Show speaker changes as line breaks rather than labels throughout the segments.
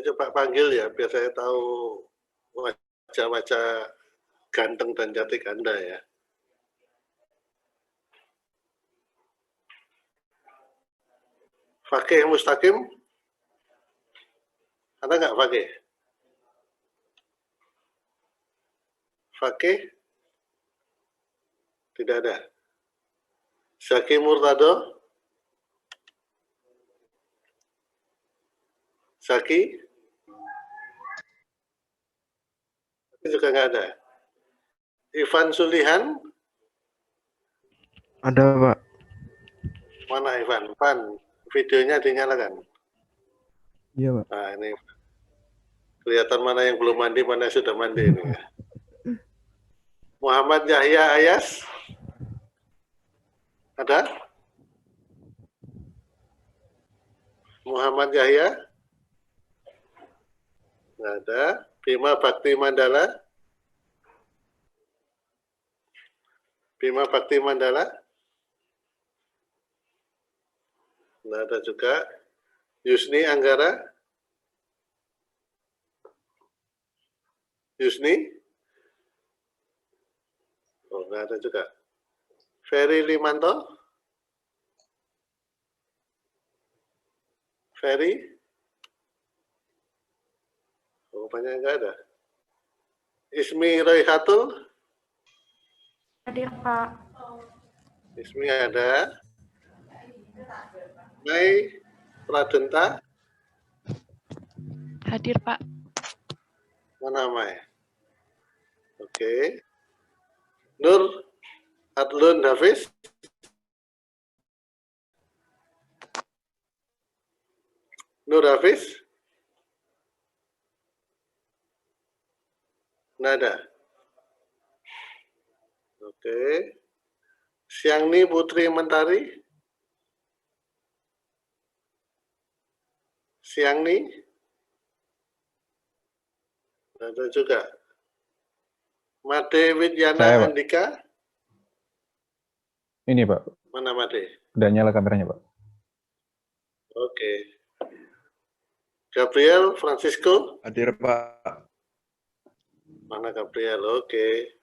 coba panggil ya, biar saya tahu wajah-wajah ganteng dan cantik Anda ya. Fakih Mustaqim? Ada nggak Fakih? Fakih? Tidak ada. Zaki Murtado? Zaki? Juga nggak ada. Ivan Sulihan?
Ada, Pak.
Mana Ivan? Ivan, videonya dinyalakan.
Iya, Pak.
Nah, ini kelihatan mana yang belum mandi, mana yang sudah mandi ini ya. Muhammad Yahya Ayas? Ada? Muhammad Yahya? Nggak ada. Bima Bakti Mandala? Bima Bakti Mandala? Nggak ada juga. Yusni Anggara? Yusni? Oh, nggak ada juga. Ferry Limanto? Ferry? Oh, rupanya nggak ada. Ismi Royhatul?
Hadir, Pak.
Ismi ada. Mai Pradenta?
Hadir, Pak.
Mana Mai? Oke. Nur Adlun Hafiz? Nur Hafiz? Nggak ada. Oke. Siangni Putri Mentari? Siangni? Nggak ada juga. Made Widyana
Saya, Pak.
Andika?
Ini, Pak.
Mana Made?
Udah nyala kameranya, Pak.
Oke. Gabriel Francisco?
Hadir, Pak.
Mana Gabriel? Oke.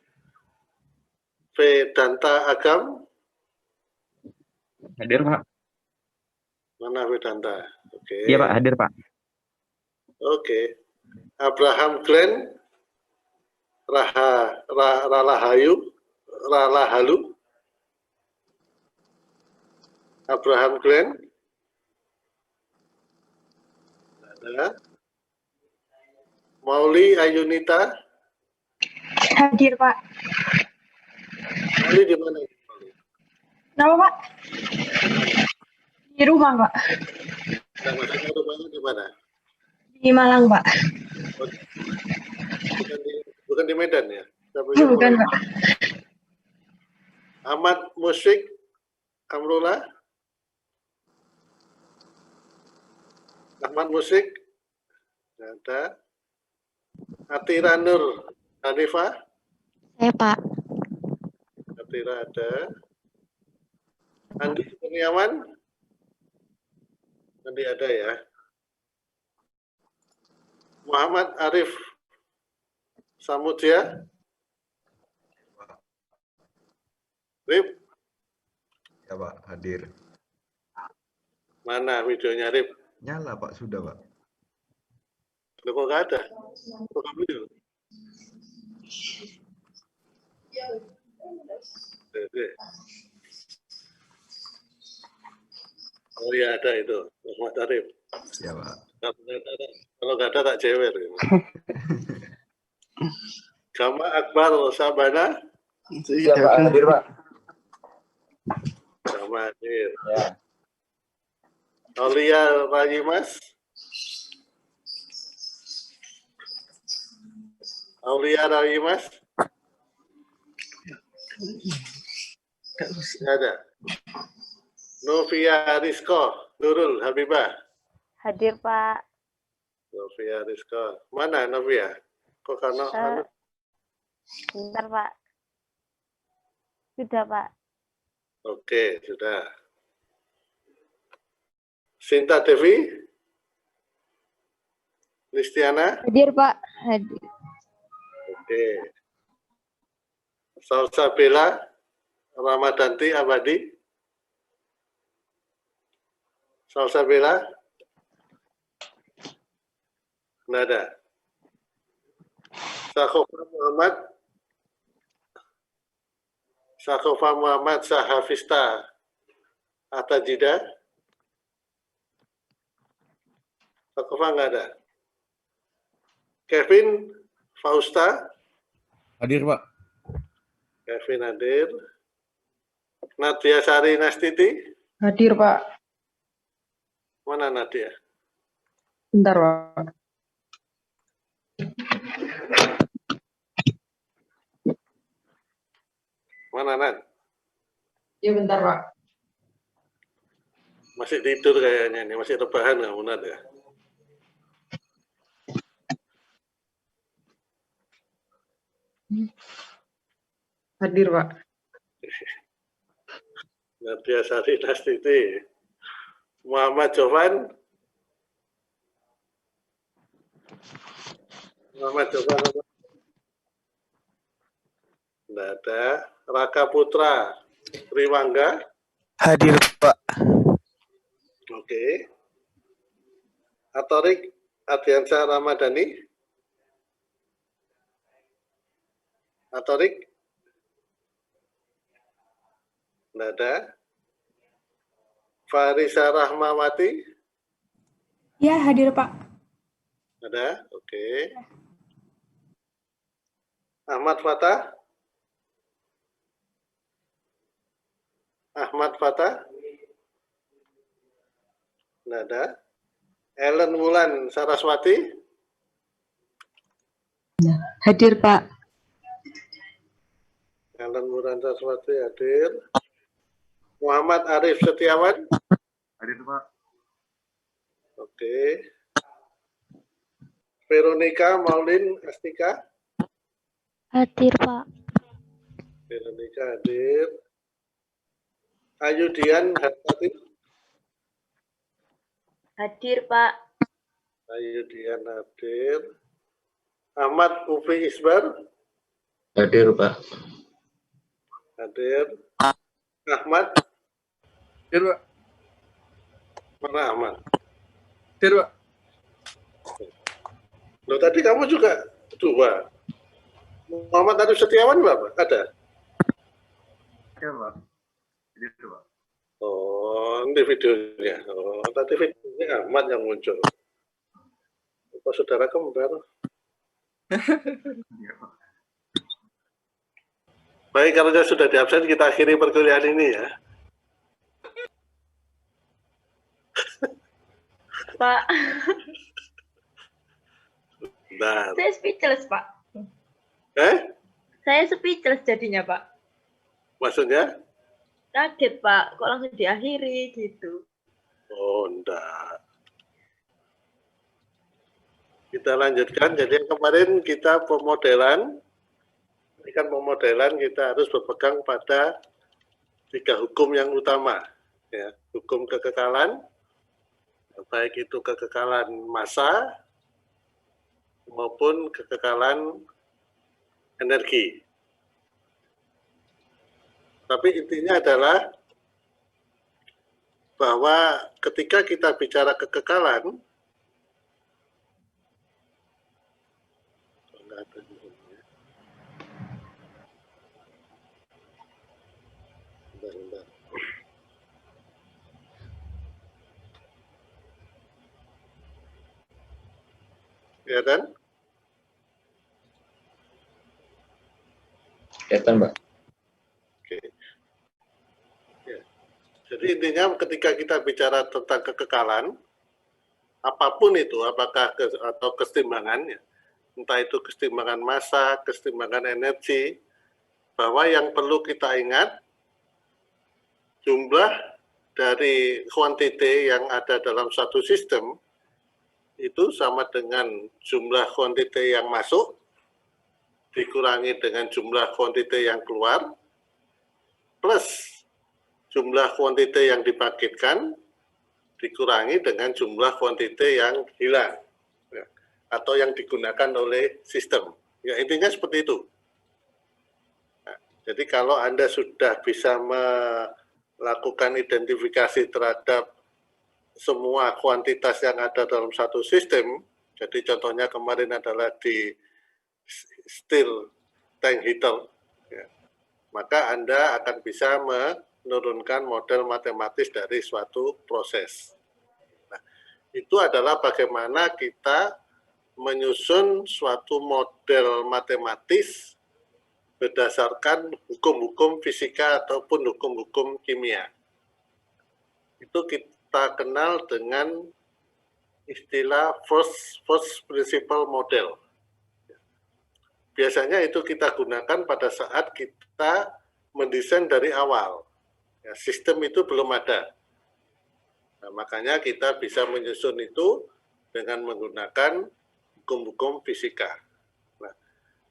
Vedanta Agam?
Hadir, Pak.
Mana Vedanta? Oke.
Iya, Pak. Hadir, Pak.
Oke. Abraham Glenn? Ralahalu? Abraham Glenn? Ada. Mauli Ayunita?
Hadir, Pak.
Mauli di mana?
Nama, Pak? Di rumah, Pak.
Nama rumahnya di mana?
Di Malang, Pak.
Bukan di Medan ya?
Bukan, Pak.
Ahmad Musyrik Amrullah? Ahmad Musyrik? Ada. Atira Nur Hanifah?
Saya, Pak.
Atira ada. Andi Kurniawan? Andi ada ya. Muhammad Arif Samudya? Rip?
Ya, Pak. Hadir.
Mana videonya Rip?
Nyala, Pak. Sudah, Pak.
Loh, kok nggak ada? Kok nggak video? Oke. Oh iya ada itu, Muhammad Arif.
Ya, Pak.
Kalau nggak ada tak jewer. Gama Akbar Sabana?
Iya, Pak. Hadir, Pak.
Gama hadir.
Ya.
Aulia Rayimas? Aulia Rayimas? Nggak ada. Novia Rizko, Nurul Habibah?
Hadir, Pak.
Novia Rizko. Mana Novia? Kok karena
Bentar, Pak. Sudah, Pak.
Oke, sudah. Sinta Devi? Listiana?
Hadir, Pak. Hadir.
Oke. Salsabila, Ramadanti Abadi. Salsabila? Nggak ada. Sakofa Muhammad Sahafista Atajida. Sakofa nggak ada. Kevin Fausta.
Hadir, Pak.
Kevin hadir. Nadia Sari Nastiti.
Hadir, Pak.
Mana Nadia?
Bentar, Pak.
Mana Nat?
Ya, bentar, Pak.
Masih tidur kayaknya nih, masih rebahan nggak Nat ya?
Hadir, Pak.
Nadia Sari Nastiti. Muhammad Jovan. Muhammad Jovan. Nggak ada. Raka Putra Triwangga.
Hadir, Pak.
Oke. Atorik Adiansa Ramadhani. Atorik. Nggak ada. Farisa Rahmawati.
Ya, hadir, Pak.
Ada. Oke. Ahmad Fatah. Ahmad Fatah. Nggak ada. Ellen Wulan Saraswati.
Hadir, Pak.
Ellen Wulan Saraswati hadir. Muhammad Arif Setiawan.
Hadir, Pak.
Oke. Veronica Maulin Astika.
Hadir, Pak.
Veronica hadir. Ayudian Hartati.
Hadir, Pak.
Ayudian hadir. Ahmad Ufi Isbar.
Hadir, Pak.
Hadir. Ahmad.
Hadir, Pak.
Mana Ahmad?
Hadir, Pak.
Loh, tadi kamu juga dua. Muhammad Arif Setiawan berapa? Ada?
Ada, Pak. Hadir, Pak.
Oh, ini videonya. Oh, tadi videonya Ahmad yang muncul. Apa saudara kembar?
Iya, Pak.
Baik, karena sudah di absen, kita akhiri perkuliahan ini ya.
Pak,
Bentar.
saya speechless, Pak. Saya speechless jadinya, Pak.
Maksudnya?
Kaget, Pak. Kok langsung diakhiri gitu.
Oh, enggak. Kita lanjutkan. Jadi yang kemarin kita pemodelan. Ini kan pemodelan kita harus berpegang pada 3 hukum yang utama. Ya, hukum kekekalan, baik itu kekekalan massa maupun kekekalan energi. Tapi intinya adalah bahwa ketika kita bicara kekekalan, bentar. Ya kan?
Kelihatan, Pak.
Oke. Ya. Jadi intinya ketika kita bicara tentang kekekalan, apapun itu, apakah atau kesetimbangannya, entah itu kesetimbangan massa, kesetimbangan energi, bahwa yang perlu kita ingat, jumlah dari kuantiti yang ada dalam satu sistem, itu sama dengan jumlah kuantiti yang masuk, dikurangi dengan jumlah kuantiti yang keluar, plus jumlah kuantiti yang dibangkitkan, dikurangi dengan jumlah kuantiti yang hilang. atau yang digunakan oleh sistem. Ya, intinya seperti itu. Nah, jadi kalau Anda sudah bisa melakukan identifikasi terhadap semua kuantitas yang ada dalam satu sistem, jadi contohnya kemarin adalah di steel tank heater, ya, maka Anda akan bisa menurunkan model matematis dari suatu proses. Nah, itu adalah bagaimana kita menyusun suatu model matematis berdasarkan hukum-hukum fisika ataupun hukum-hukum kimia. Itu kita kenal dengan istilah first principle model. Biasanya itu kita gunakan pada saat kita mendesain dari awal. Ya, sistem itu belum ada. Nah, makanya kita bisa menyusun itu dengan menggunakan hukum-hukum fisika. Nah,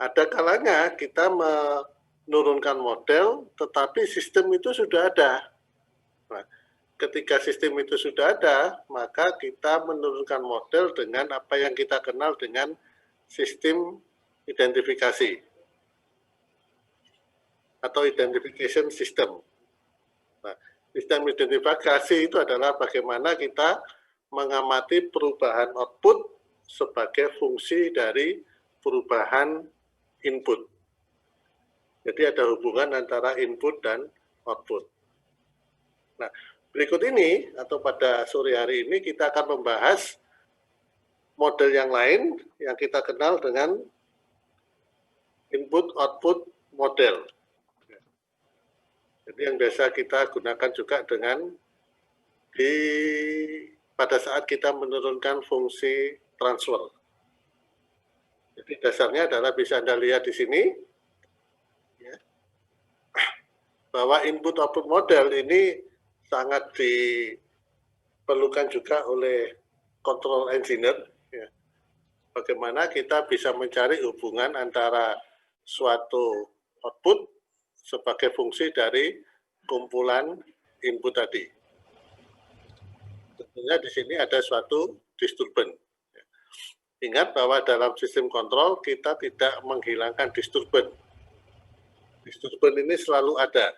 ada kalanya kita menurunkan model, tetapi sistem itu sudah ada. Nah, ketika sistem itu sudah ada, maka kita menurunkan model dengan apa yang kita kenal dengan sistem identifikasi atau identification system. Nah, sistem identifikasi itu adalah bagaimana kita mengamati perubahan output sebagai fungsi dari perubahan input. Jadi ada hubungan antara input dan output. Nah, berikut ini atau pada sore hari ini kita akan membahas model yang lain yang kita kenal dengan input-output model. Jadi yang biasa kita gunakan juga dengan pada saat kita menurunkan fungsi transfer. Jadi dasarnya adalah bisa Anda lihat di sini, ya, bahwa input-output model ini sangat diperlukan juga oleh control engineer. Ya. Bagaimana kita bisa mencari hubungan antara suatu output sebagai fungsi dari kumpulan input tadi. Tentunya di sini ada suatu disturbance. Ingat bahwa dalam sistem kontrol kita tidak menghilangkan disturbance. Disturbance ini selalu ada.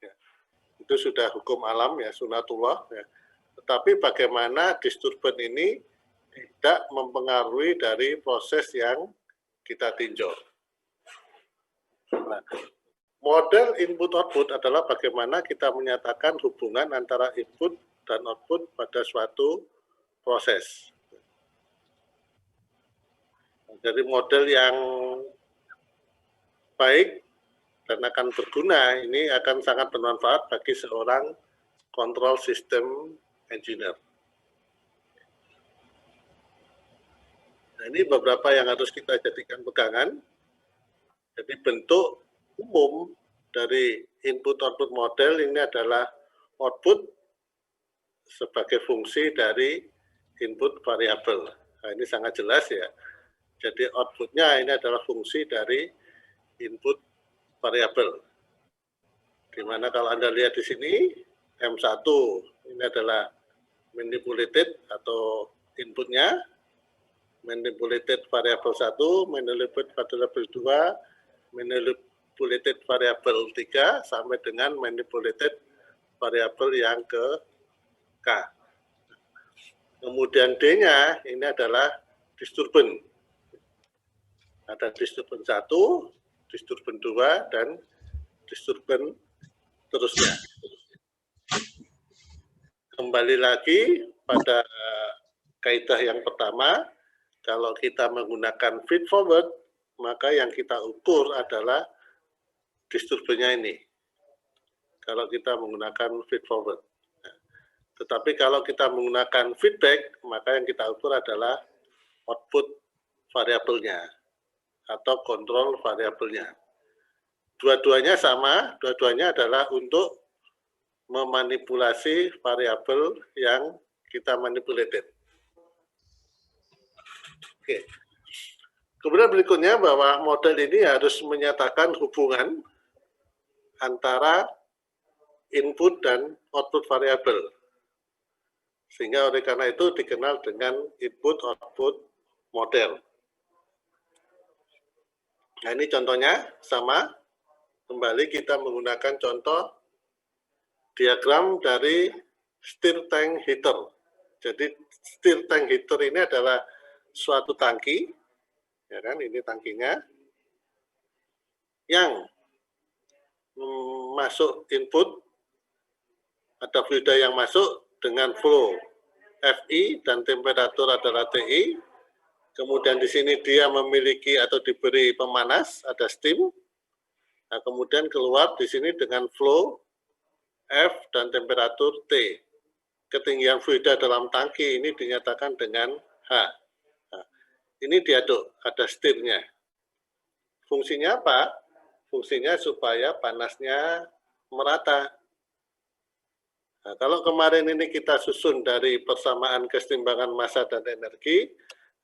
Ya. Itu sudah hukum alam ya, sunatullah. Ya. Tetapi bagaimana disturbance ini tidak mempengaruhi dari proses yang kita tinjau. Nah, model input-output adalah bagaimana kita menyatakan hubungan antara input dan output pada suatu proses. Jadi model yang baik dan akan berguna ini akan sangat bermanfaat bagi seorang control system engineer. Nah, ini beberapa yang harus kita jadikan pegangan. Jadi bentuk umum dari input-output model ini adalah output sebagai fungsi dari input variabel. Nah, ini sangat jelas ya. Jadi outputnya ini adalah fungsi dari input variabel. Dimana kalau Anda lihat di sini, M1 ini adalah manipulated atau inputnya, manipulated variabel 1, manipulated variabel 2, manipulated variabel 3, sampai dengan manipulated variabel yang ke K. Kemudian D-nya ini adalah disturbance. Ada disturbance 1, disturbance 2, dan disturbance terusnya. Kembali lagi pada kaidah yang pertama, kalau kita menggunakan feed forward, maka yang kita ukur adalah disturbance-nya ini. Kalau kita menggunakan feed forward. Tetapi kalau kita menggunakan feedback, maka yang kita ukur adalah output variabelnya atau kontrol variabelnya. Dua-duanya sama, dua-duanya adalah untuk memanipulasi variabel yang kita manipulated. Oke. Kemudian berikutnya bahwa model ini harus menyatakan hubungan antara input dan output variabel. Sehingga oleh karena itu dikenal dengan input-output model. model. Nah, ini contohnya sama. Kembali kita menggunakan contoh diagram dari stir tank heater. Jadi stir tank heater ini adalah suatu tangki, ya kan? Ini tangkinya yang masuk input, ada fluida yang masuk dengan flow Fi dan temperatur adalah Ti. Kemudian di sini dia memiliki atau diberi pemanas, ada steam. Nah, kemudian keluar di sini dengan flow F dan temperatur T. Ketinggian fluida dalam tangki ini dinyatakan dengan H. Nah, ini diaduk, ada stirnya. Fungsinya apa? Fungsinya supaya panasnya merata. Nah, kalau kemarin ini kita susun dari persamaan kesetimbangan massa dan energi,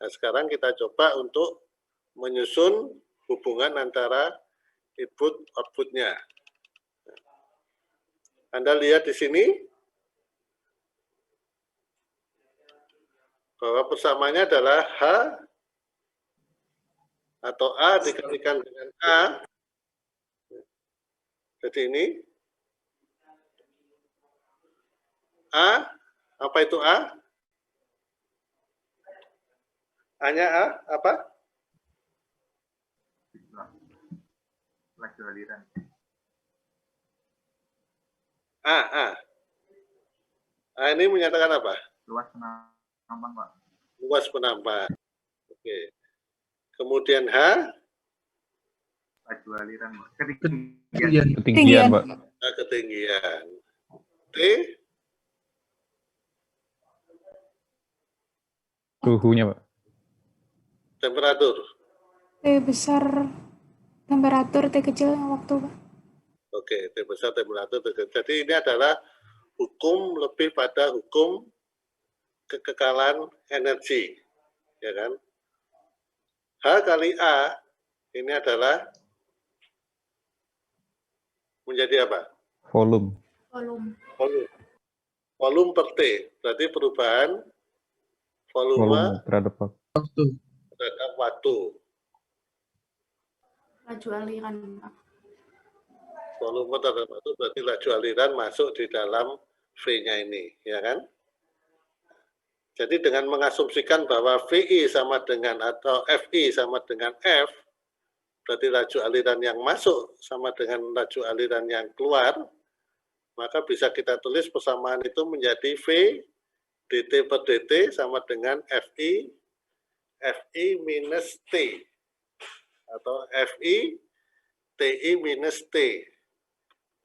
nah sekarang kita coba untuk menyusun hubungan antara input outputnya. Anda lihat di sini bahwa persamaannya adalah H atau A dikalikan dengan A. Jadi ini A, apa itu A? A-nya A, apa?
Laju aliran.
A. A ini menyatakan apa?
Luas penampang, Pak.
Luas penampang. Oke. Kemudian H,
Laju aliran, Pak.
Ketinggian, Pak.
ketinggian. T,
Suhunya, Pak.
temperatur.
T besar temperatur, T kecil waktu, Pak.
Oke, T besar temperatur. Jadi ini adalah hukum lebih pada hukum kekekalan energi, ya kan? H kali A ini adalah menjadi apa?
Volume.
Volume.
Volume per T, berarti perubahan volume
terhadap waktu.
terhadap waktu.
Laju aliran, Pak.
Volume terhadap waktu berarti laju aliran masuk di dalam V-nya ini, ya kan? Jadi dengan mengasumsikan bahwa VI sama dengan atau FI sama dengan F, berarti laju aliran yang masuk sama dengan laju aliran yang keluar, maka bisa kita tulis persamaan itu menjadi V dt per dt sama dengan FI minus T, atau FI TI minus T,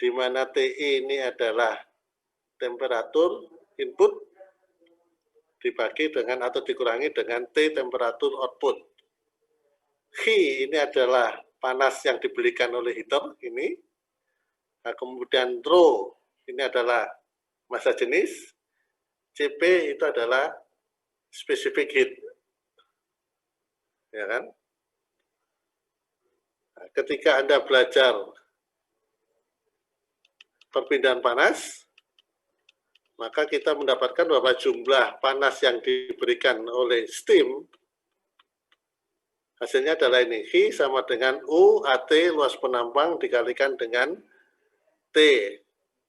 di mana TI ini adalah temperatur input dibagi dengan atau dikurangi dengan T temperatur output. Qi ini adalah panas yang diberikan oleh heater ini. Nah, kemudian Rho ini adalah massa jenis. Cp itu adalah specific heat. Ya kan? Nah, ketika Anda belajar perpindahan panas, maka kita mendapatkan bahwa jumlah panas yang diberikan oleh steam hasilnya adalah ini. Qi sama dengan U AT luas penampang dikalikan dengan T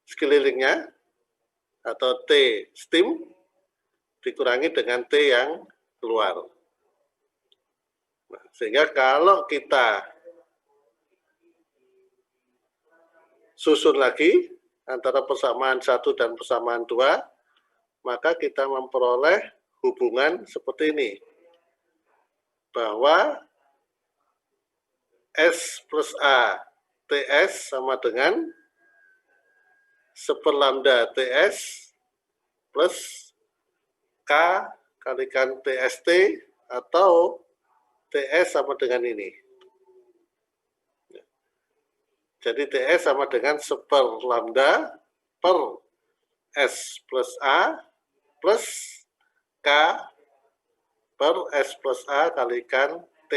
sekelilingnya atau T steam dikurangi dengan T yang keluar. Nah, sehingga kalau kita susun lagi antara persamaan 1 dan persamaan 2, maka kita memperoleh hubungan seperti ini. Bahwa S plus A TS sama dengan 1/lambda TS plus K kalikan TST atau TS sama dengan ini. Jadi TS sama dengan 1/lambda per S plus A plus K per S plus A kalikan T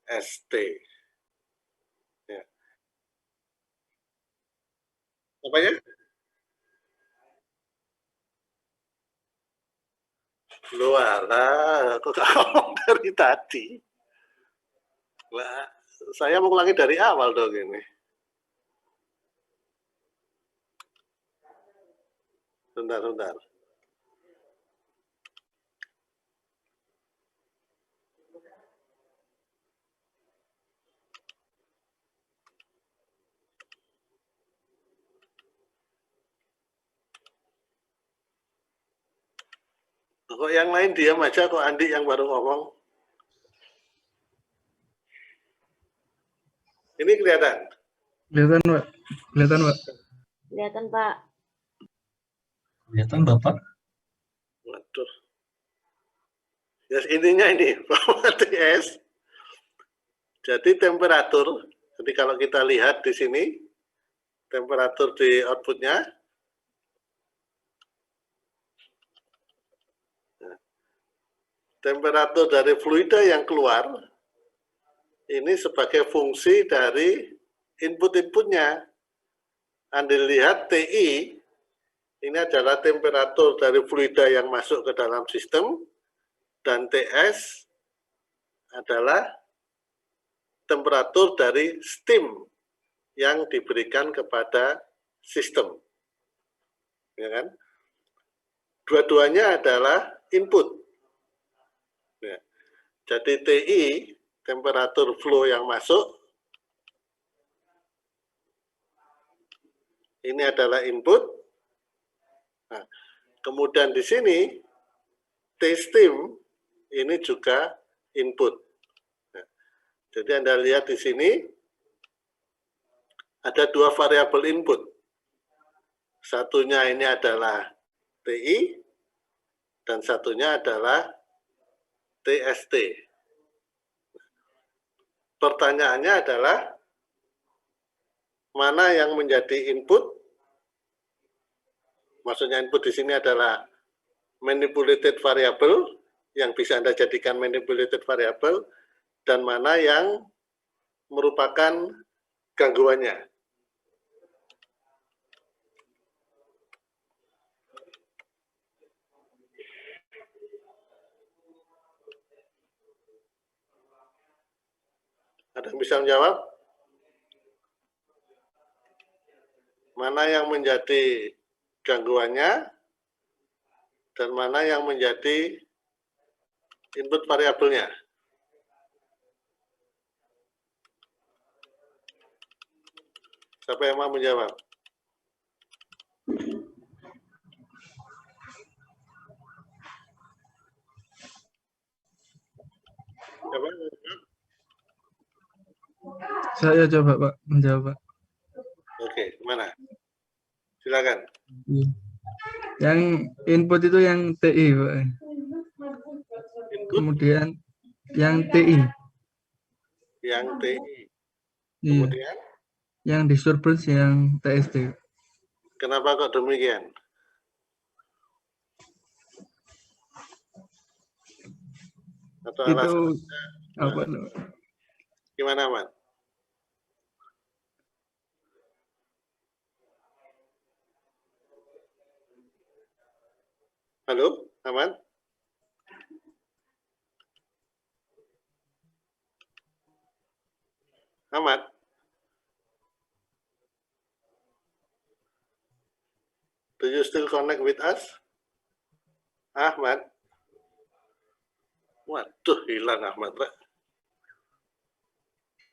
ST. Ya. Apanya? Luar lah, kok gak ngomong dari tadi? Lah, saya mau ulangi dari awal dong ini. Bentar. Kok yang lain diam aja, kok Andi yang baru ngomong? Ini kelihatan?
Kelihatan, Pak. Kelihatan, Pak.
Kelihatan, Pak.
Kelihatan, Bapak.
Waduh. Ya, intinya ini, bahwa TS, jadi temperatur, jadi kalau kita lihat di sini, temperatur di outputnya, temperatur dari fluida yang keluar, ini sebagai fungsi dari input-inputnya. Anda lihat TI, ini adalah temperatur dari fluida yang masuk ke dalam sistem, dan TS adalah temperatur dari steam yang diberikan kepada sistem. Ya kan? Dua-duanya adalah input. Ya. Jadi TI, temperatur flow yang masuk, ini adalah input. Nah, kemudian di sini T-steam ini juga input. Nah, jadi Anda lihat di sini ada dua variabel input. Satunya ini adalah TI dan satunya adalah TST. Pertanyaannya adalah mana yang menjadi input? Maksudnya input di sini adalah manipulated variable yang bisa Anda jadikan manipulated variable, dan mana yang merupakan gangguannya. Ada yang bisa menjawab? Mana yang menjadi gangguannya dan mana yang menjadi input variabelnya? Siapa yang mau menjawab? Siapa?
Saya coba, Pak, menjawab, Pak.
Oke, mana? Silakan.
Yang input itu yang TI, Pak.
Input
Kemudian yang TI.
yang TI.
Iya.
Kemudian,
Yang disturbance yang TST.
kenapa kok demikian? Atau
Itu
alasannya
apa?
gimana, Man? Halo, Aman? Ahmad? Do you still connect with us? Ahmad? Waduh, hilang Ahmad, Pak.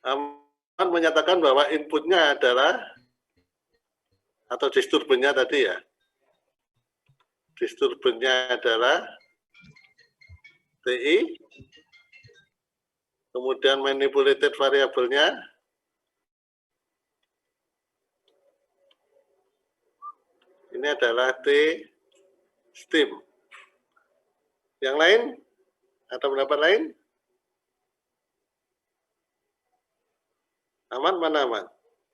Ahmad menyatakan bahwa inputnya adalah, atau disturbannya tadi ya, disturbannya adalah TI, kemudian manipulated variabelnya ini adalah T-steam. Yang lain? Atau pendapat lain? Aman, mana Aman?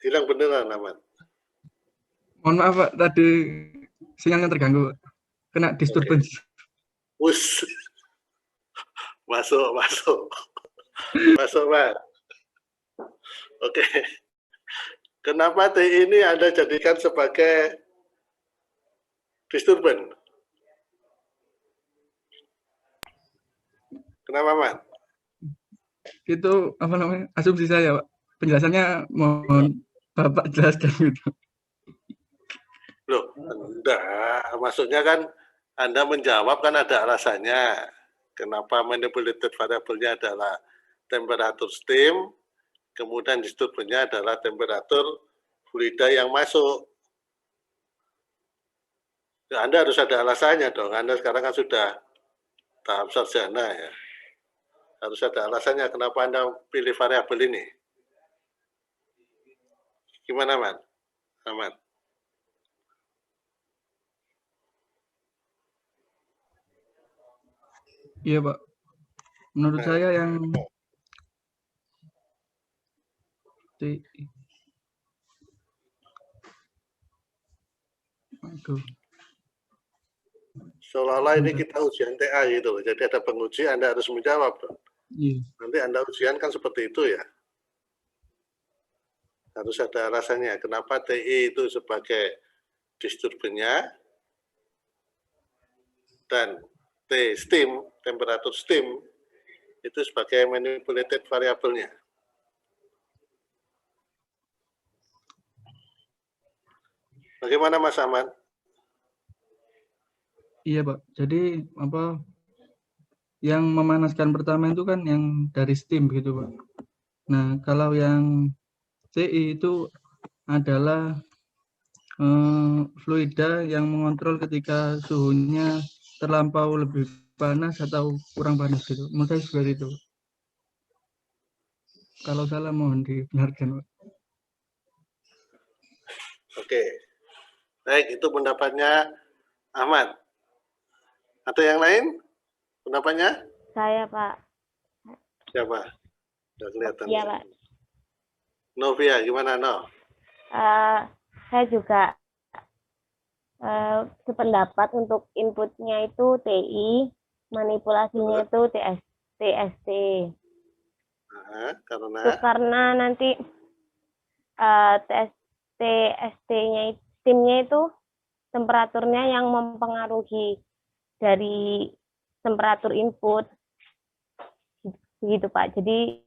Hilang beneran Aman.
Mohon maaf, Pak, tadi sinyalnya terganggu, Pak. Kena disturbance.
Us. Masuk, Pak. Oke. Kenapa T ini Anda jadikan sebagai disturban? Kenapa, Man?
Itu apa namanya? Asumsi saya, Pak. Penjelasannya mohon Bapak jelaskan gitu.
Loh, enggak. Maksudnya kan Anda menjawab kan ada alasannya. Kenapa manipulated variable-nya adalah temperatur steam, kemudian disturbannya adalah temperatur fluida yang masuk. Ya, Anda harus ada alasannya dong. Anda sekarang kan sudah tahap sarjana ya. Harus ada alasannya kenapa Anda pilih variabel ini. Gimana, Man? Aman.
Iya, Pak. Menurut saya yang Aduh.
Seolah-olah ini kita ujian TA gitu. Jadi ada penguji, Anda harus menjawab.
Iya.
Nanti Anda ujian kan seperti itu ya. Harus ada alasannya. Kenapa TI itu sebagai disturbannya dan T steam, temperatur steam, itu sebagai manipulated variabelnya. Bagaimana Mas Aman?
Iya, Pak. Jadi apa yang memanaskan pertama itu kan yang dari steam gitu, Pak. Nah, kalau yang CI itu adalah fluida yang mengontrol ketika suhunya terlampau lebih panas atau kurang panas gitu. Menurut saya seperti itu. Kalau salah mohon dibenarkan, Pak.
Oke. Baik, itu pendapatnya Ahmad. Ada yang lain? Pendapatnya?
Saya, Pak.
Siapa? Sudah kelihatan.
Iya, Pak.
Novia, gimana, No?
Saya juga sependapat untuk inputnya itu TI, manipulasinya itu TST.
Karena?
Itu karena nanti TST-nya, steamnya itu temperaturnya yang mempengaruhi dari temperatur input. Begitu, Pak. Jadi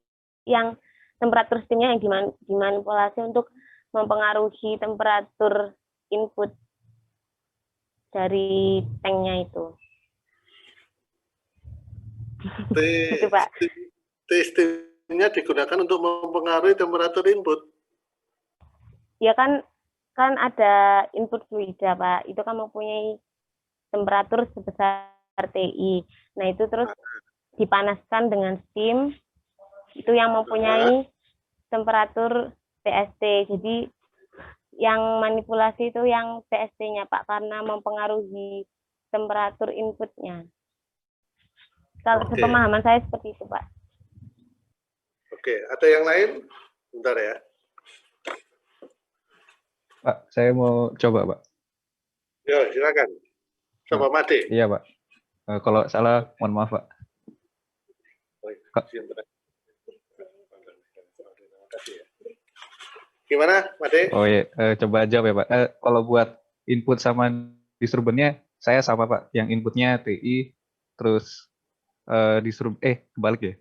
yang temperatur steamnya yang dimanipulasi untuk mempengaruhi temperatur input dari tanknya itu. Gitu, Pak.
Steamnya digunakan untuk mempengaruhi temperatur input.
Ya kan ada input fluida, Pak. Itu kan mempunyai temperatur sebesar TI. Nah, itu terus dipanaskan dengan steam. Itu yang mempunyai temperatur TST. Jadi yang manipulasi itu yang TST-nya, Pak, karena mempengaruhi temperatur inputnya. Kalau sepemahaman saya seperti itu, Pak.
Oke, ada yang lain? Bentar ya.
Pak, saya mau coba, Pak.
Yo, silakan. Coba Made.
Iya, Pak. Kalau salah, mohon maaf, Pak.
Gimana, Made?
Oh iya, coba jawab ya, Pak. Kalau buat input sama disturbannya, saya sama, Pak. Yang inputnya TI, terus kebalik ya?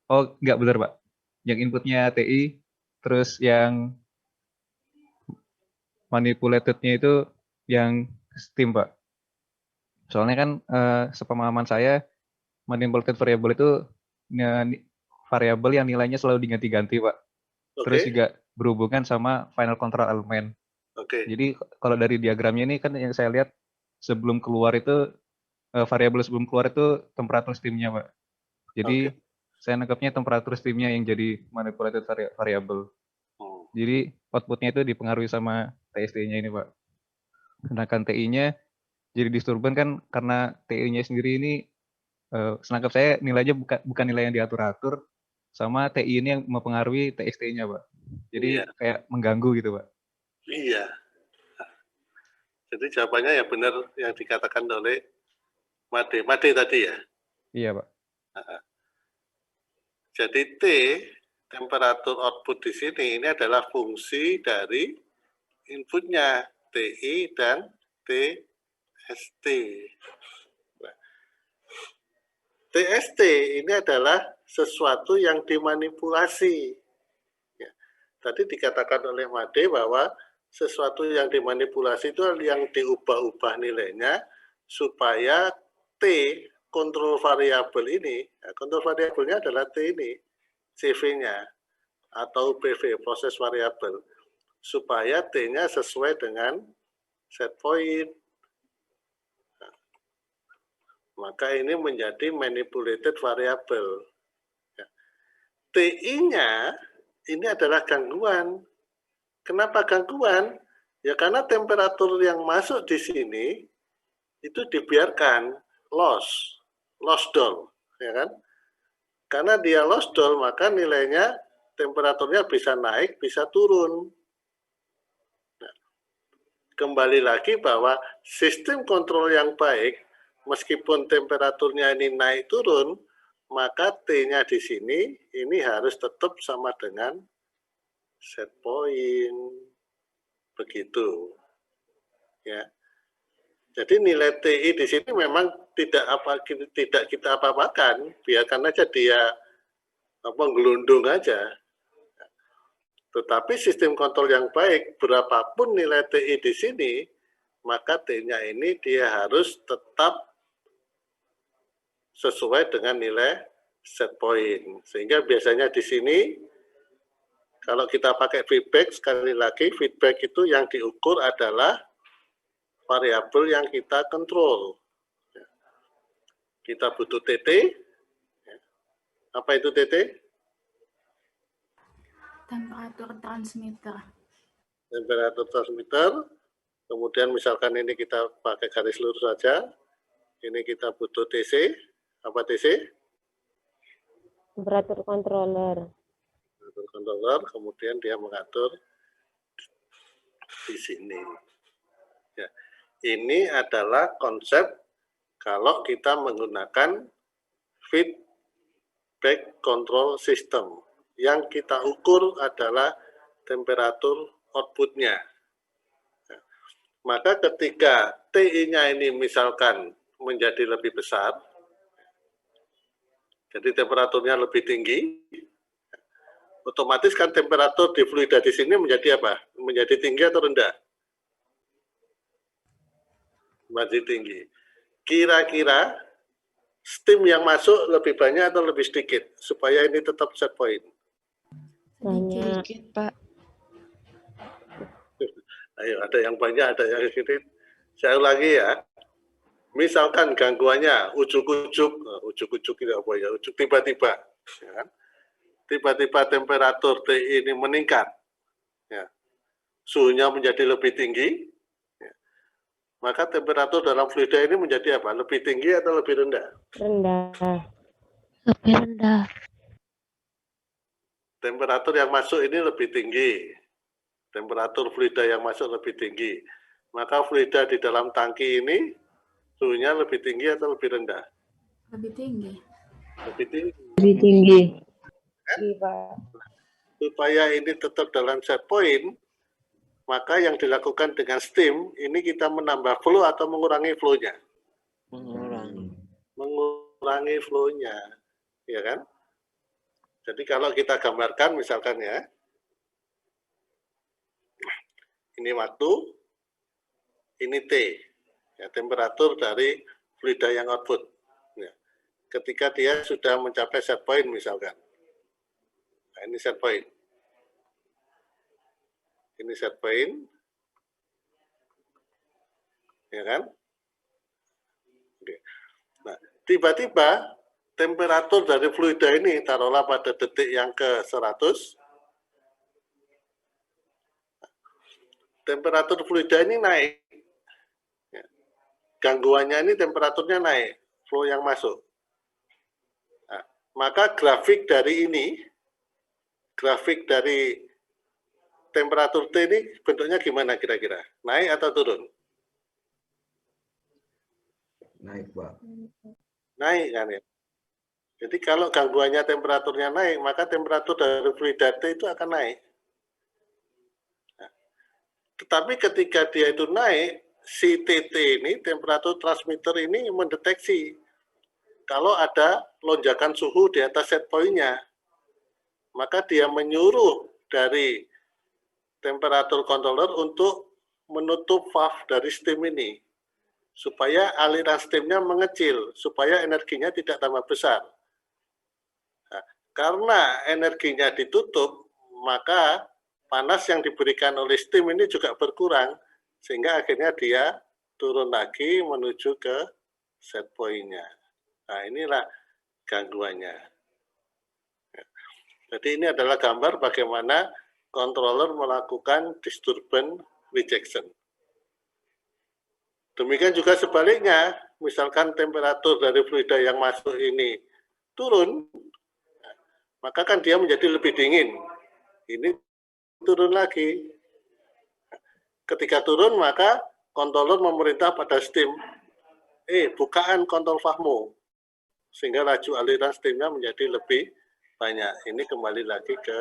Oh, nggak benar, Pak. Yang inputnya TI, terus yang manipulated-nya itu yang steam, Pak. Soalnya kan sepemahaman saya, manipulated variable itu variabel yang nilainya selalu diganti-ganti, Pak. Terus juga berhubungan sama final control element. Jadi kalau dari diagramnya ini kan yang saya lihat sebelum keluar itu variabel sebelum keluar itu temperatur steam-nya, Pak. Jadi saya nangkapnya temperatur steam-nya yang jadi manipulated variable. Jadi output-nya itu dipengaruhi sama TST-nya ini, Pak. Sedangkan TI-nya jadi disturban kan karena TI-nya sendiri ini senangkap saya nilainya bukan nilai yang diatur-atur, sama TI ini yang mempengaruhi TST-nya, Pak. Jadi kayak mengganggu gitu, Pak.
Iya. Jadi jawabannya ya benar yang dikatakan oleh Made. Made tadi ya?
Iya, Pak.
Jadi T, temperatur output di sini, ini adalah fungsi dari inputnya, TI dan TST. T TST ini adalah sesuatu yang dimanipulasi. Ya. Tadi dikatakan oleh Made bahwa sesuatu yang dimanipulasi itu yang diubah-ubah nilainya supaya T, kontrol variabel ini, ya, kontrol variabelnya adalah T ini, CV-nya, atau PV, proses variabel, supaya T-nya sesuai dengan set point. Nah, maka ini menjadi manipulated variable. Ya. TI-nya ini adalah gangguan. Kenapa gangguan? Ya karena temperatur yang masuk di sini itu dibiarkan loss down, ya kan? Karena dia loss down, maka nilainya temperaturnya bisa naik, bisa turun. Nah, kembali lagi bahwa sistem kontrol yang baik, meskipun temperaturnya ini naik turun, maka T-nya di sini ini harus tetap sama dengan set point. Begitu. Ya. Jadi nilai TI di sini memang tidak kita apa-apakan, biarkan aja dia gelundung aja. Tetapi sistem kontrol yang baik, berapapun nilai TI di sini, maka T-nya ini dia harus tetap sesuai dengan nilai set point. Sehingga biasanya di sini, kalau kita pakai feedback, sekali lagi feedback itu yang diukur adalah variabel yang kita kontrol. Kita butuh TT. Apa itu TT?
Temperatur transmitter.
Temperatur transmitter. Kemudian misalkan ini kita pakai garis lurus saja. Ini kita butuh TC. Apa TC?
Temperatur controller.
Temperatur controller. Kemudian dia mengatur di sini. Ya. Ini adalah konsep kalau kita menggunakan feedback control system. Yang kita ukur adalah temperatur output-nya. Nah, maka ketika TI-nya ini misalkan menjadi lebih besar, jadi temperaturnya lebih tinggi, otomatis kan temperatur di fluida di sini menjadi apa? Menjadi tinggi atau rendah? Masih tinggi. Kira-kira steam yang masuk lebih banyak atau lebih sedikit supaya ini tetap set point?
Banyak.
Sedikit, Pak.
Ayo, ada yang banyak, ada yang sedikit. Saya ulangi ya. Misalkan gangguannya ujuk-ujuk itu apa ya? Ujuk tiba-tiba, ya kan? Tiba-tiba temperatur TI ini meningkat, ya. Suhunya menjadi lebih tinggi. Maka temperatur dalam fluida ini menjadi apa? Lebih tinggi atau lebih rendah?
Rendah. Lebih rendah.
Temperatur yang masuk ini lebih tinggi. Temperatur fluida yang masuk lebih tinggi. Maka fluida di dalam tangki ini suhunya lebih tinggi atau lebih rendah?
Lebih tinggi.
Lebih tinggi.
Lebih tinggi.
Supaya ini tetap dalam set point, maka yang dilakukan dengan steam, ini kita menambah flow atau mengurangi flow-nya? Mengurangi flow-nya, ya kan? Jadi kalau kita gambarkan misalkan ya, ini waktu, ini T, ya, temperatur dari fluida yang output. Ya. Ketika dia sudah mencapai set point misalkan, nah, ini set point. Ini set point, ya kan? Oke. Nah, tiba-tiba temperatur dari fluida ini taruhlah pada detik yang ke 100, temperatur fluida ini naik, ya. Gangguannya ini temperaturnya naik, flow yang masuk. Nah, maka grafik dari ini, grafik dari temperatur T ini bentuknya gimana kira-kira? Naik atau turun?
Naik, Pak.
Naik kan ya. Jadi kalau gangguannya temperaturnya naik, maka temperatur dari fluida T itu akan naik. Nah, tetapi ketika dia itu naik, si TT ini, temperatur transmitter ini mendeteksi kalau ada lonjakan suhu di atas set point-nya, maka dia menyuruh dari temperatur controller untuk menutup valve dari steam ini, supaya aliran steamnya mengecil, supaya energinya tidak tambah besar. Nah, karena energinya ditutup, maka panas yang diberikan oleh steam ini juga berkurang, sehingga akhirnya dia turun lagi menuju ke set point-nya. Nah, inilah gangguannya. Jadi ini adalah gambar bagaimana controller melakukan disturbance rejection. Demikian juga sebaliknya, misalkan temperatur dari fluida yang masuk ini turun, maka kan dia menjadi lebih dingin. Ini turun lagi. Ketika turun, maka controller memerintah pada steam, bukaan kontrol valve-mu, sehingga laju aliran steamnya menjadi lebih banyak. Ini kembali lagi ke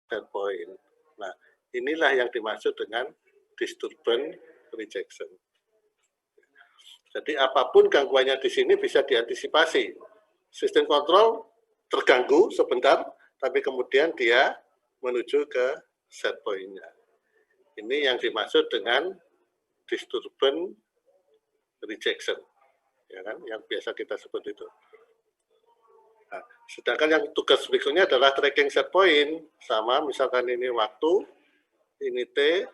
set point. Nah, inilah yang dimaksud dengan disturbance rejection. Jadi apapun gangguannya di sini bisa diantisipasi. Sistem kontrol terganggu sebentar, tapi kemudian dia menuju ke set point-nya. Ini yang dimaksud dengan disturbance rejection, ya kan? Yang biasa kita sebut itu. Nah, sedangkan yang tugas berikutnya adalah tracking set point, sama misalkan ini waktu, ini T.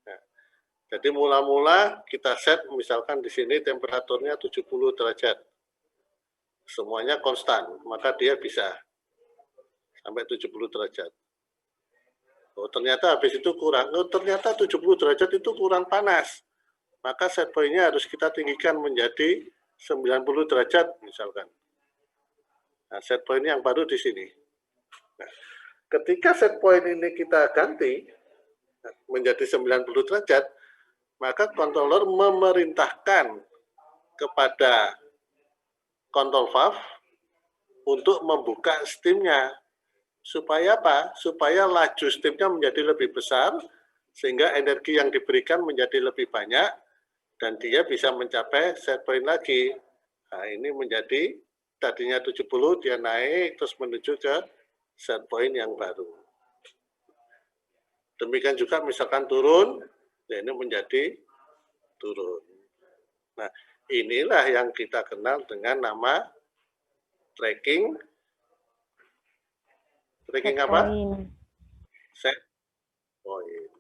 Nah, jadi mula-mula kita set misalkan di sini temperaturnya 70 derajat. Semuanya konstan, maka dia bisa sampai 70 derajat. Oh, ternyata habis itu kurang, ternyata 70 derajat itu kurang panas. Maka set point-nya harus kita tinggikan menjadi 90 derajat misalkan. Nah, set point yang baru di sini. Nah, ketika set point ini kita ganti menjadi 90 derajat, maka controller memerintahkan kepada control valve untuk membuka steamnya. Supaya apa? Supaya laju steamnya menjadi lebih besar, sehingga energi yang diberikan menjadi lebih banyak, dan dia bisa mencapai set point lagi. Nah, ini menjadi tadinya 70, dia naik, terus menuju ke set point yang baru. Demikian juga misalkan turun, ya ini menjadi turun. Nah, inilah yang kita kenal dengan nama tracking. Tracking apa? Set point.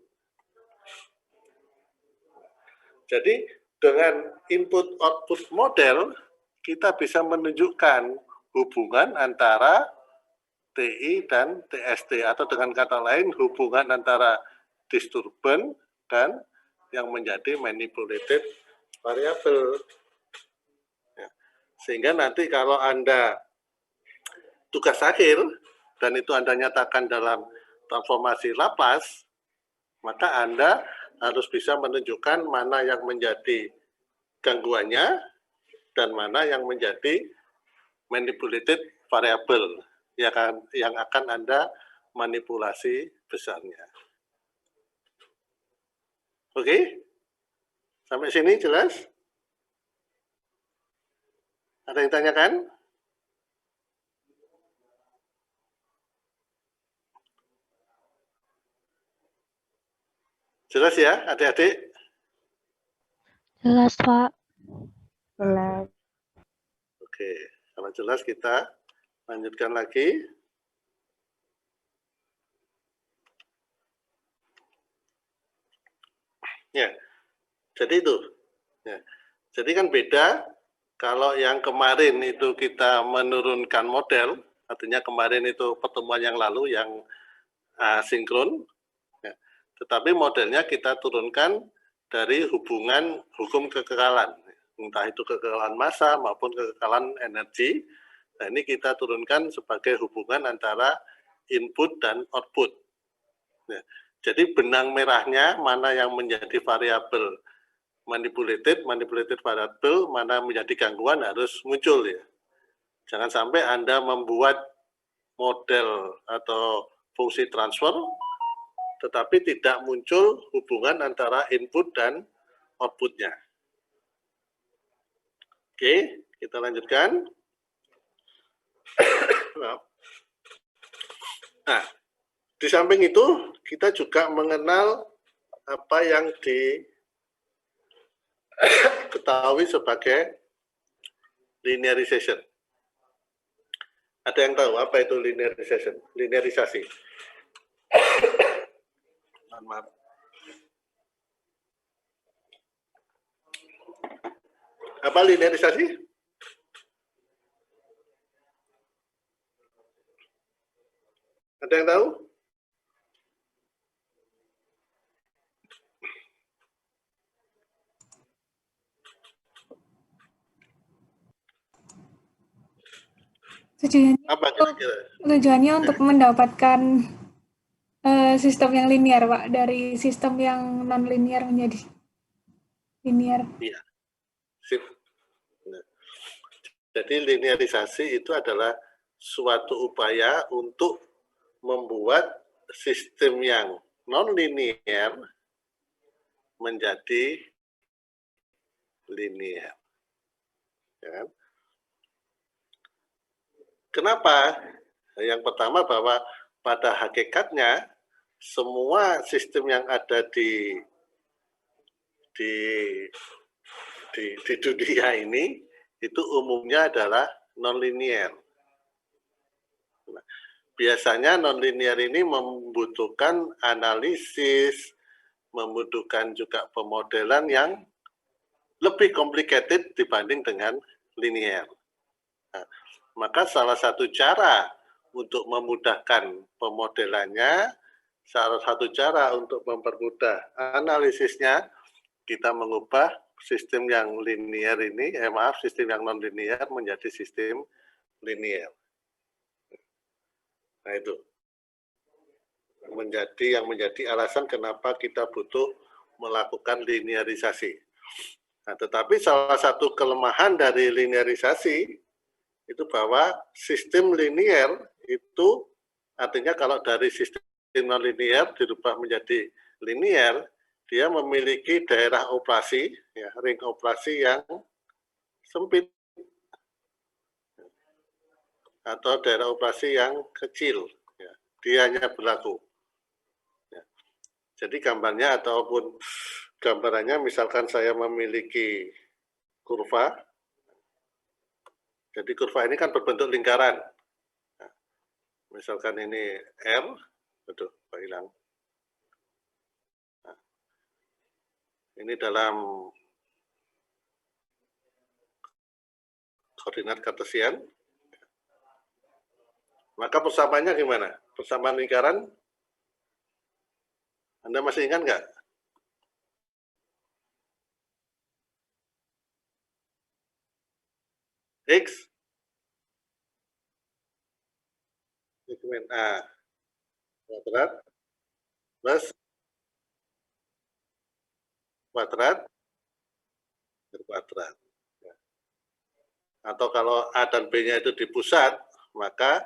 Jadi dengan input-output model, kita bisa menunjukkan hubungan antara TI dan TST, atau dengan kata lain hubungan antara disturbance dan yang menjadi manipulated variable. Ya. Sehingga nanti kalau Anda tugas akhir, dan itu Anda nyatakan dalam transformasi Laplace, maka Anda harus bisa menunjukkan mana yang menjadi gangguannya, dan mana yang menjadi manipulated variable yang akan Anda manipulasi besarnya. Oke? Sampai sini jelas? Ada yang tanyakan? Jelas ya, adik-adik?
Jelas, Pak.
Jelas.
Oke, kalau jelas kita lanjutkan lagi. Ya, jadi itu. Ya. Jadi kan beda kalau yang kemarin itu kita menurunkan model, artinya kemarin itu pertemuan yang lalu yang asinkron, ya. Tetapi modelnya kita turunkan dari hubungan hukum kekekalan, entah itu kekekalan massa maupun kekekalan energi. Nah, ini kita turunkan sebagai hubungan antara input dan output. Ya. Jadi benang merahnya mana yang menjadi variabel manipulated variable, mana menjadi gangguan harus muncul ya. Jangan sampai Anda membuat model atau fungsi transfer, tetapi tidak muncul hubungan antara input dan outputnya. Oke, Kita lanjutkan. Nah, di samping itu kita juga mengenal apa yang diketahui sebagai linearization. Ada yang tahu apa itu linearization? Linearisasi. Maaf. Apa linearisasi? Ada yang tahu? Apa kira-kira?
Tujuannya untuk mendapatkan sistem yang linear, Pak, dari sistem yang non linear menjadi linear.
Iya. Sip. Nah, jadi linearisasi itu adalah suatu upaya untuk membuat sistem yang non linear menjadi linear. Ya kan? Kenapa? Yang pertama bahwa pada hakikatnya semua sistem yang ada di dunia ini itu umumnya adalah non-linear. Nah, biasanya non-linear ini membutuhkan analisis, membutuhkan juga pemodelan yang lebih complicated dibanding dengan linear. Nah, maka salah satu cara untuk memudahkan pemodelannya, salah satu cara untuk mempermudah analisisnya, kita mengubah sistem yang linear ini, sistem yang non-linear menjadi sistem linear. Nah itu yang menjadi alasan kenapa kita butuh melakukan linearisasi. Nah, tetapi salah satu kelemahan dari linearisasi itu bahwa sistem linear itu artinya kalau dari sistem non-linear dirubah menjadi linear, dia memiliki daerah operasi, ya, ring operasi yang sempit atau daerah operasi yang kecil. Ya, dia hanya berlaku. Ya. Jadi gambarnya ataupun gambarannya misalkan saya memiliki kurva. Jadi kurva ini kan berbentuk lingkaran. Nah, misalkan ini R, aduh, Pak hilang. Nah, ini dalam koordinat kartesian. Maka persamaannya gimana? Persamaan lingkaran, Anda masih ingat nggak? X segmen A kuadrat plus kuadrat berkuadrat. Atau kalau A dan B-nya itu di pusat, maka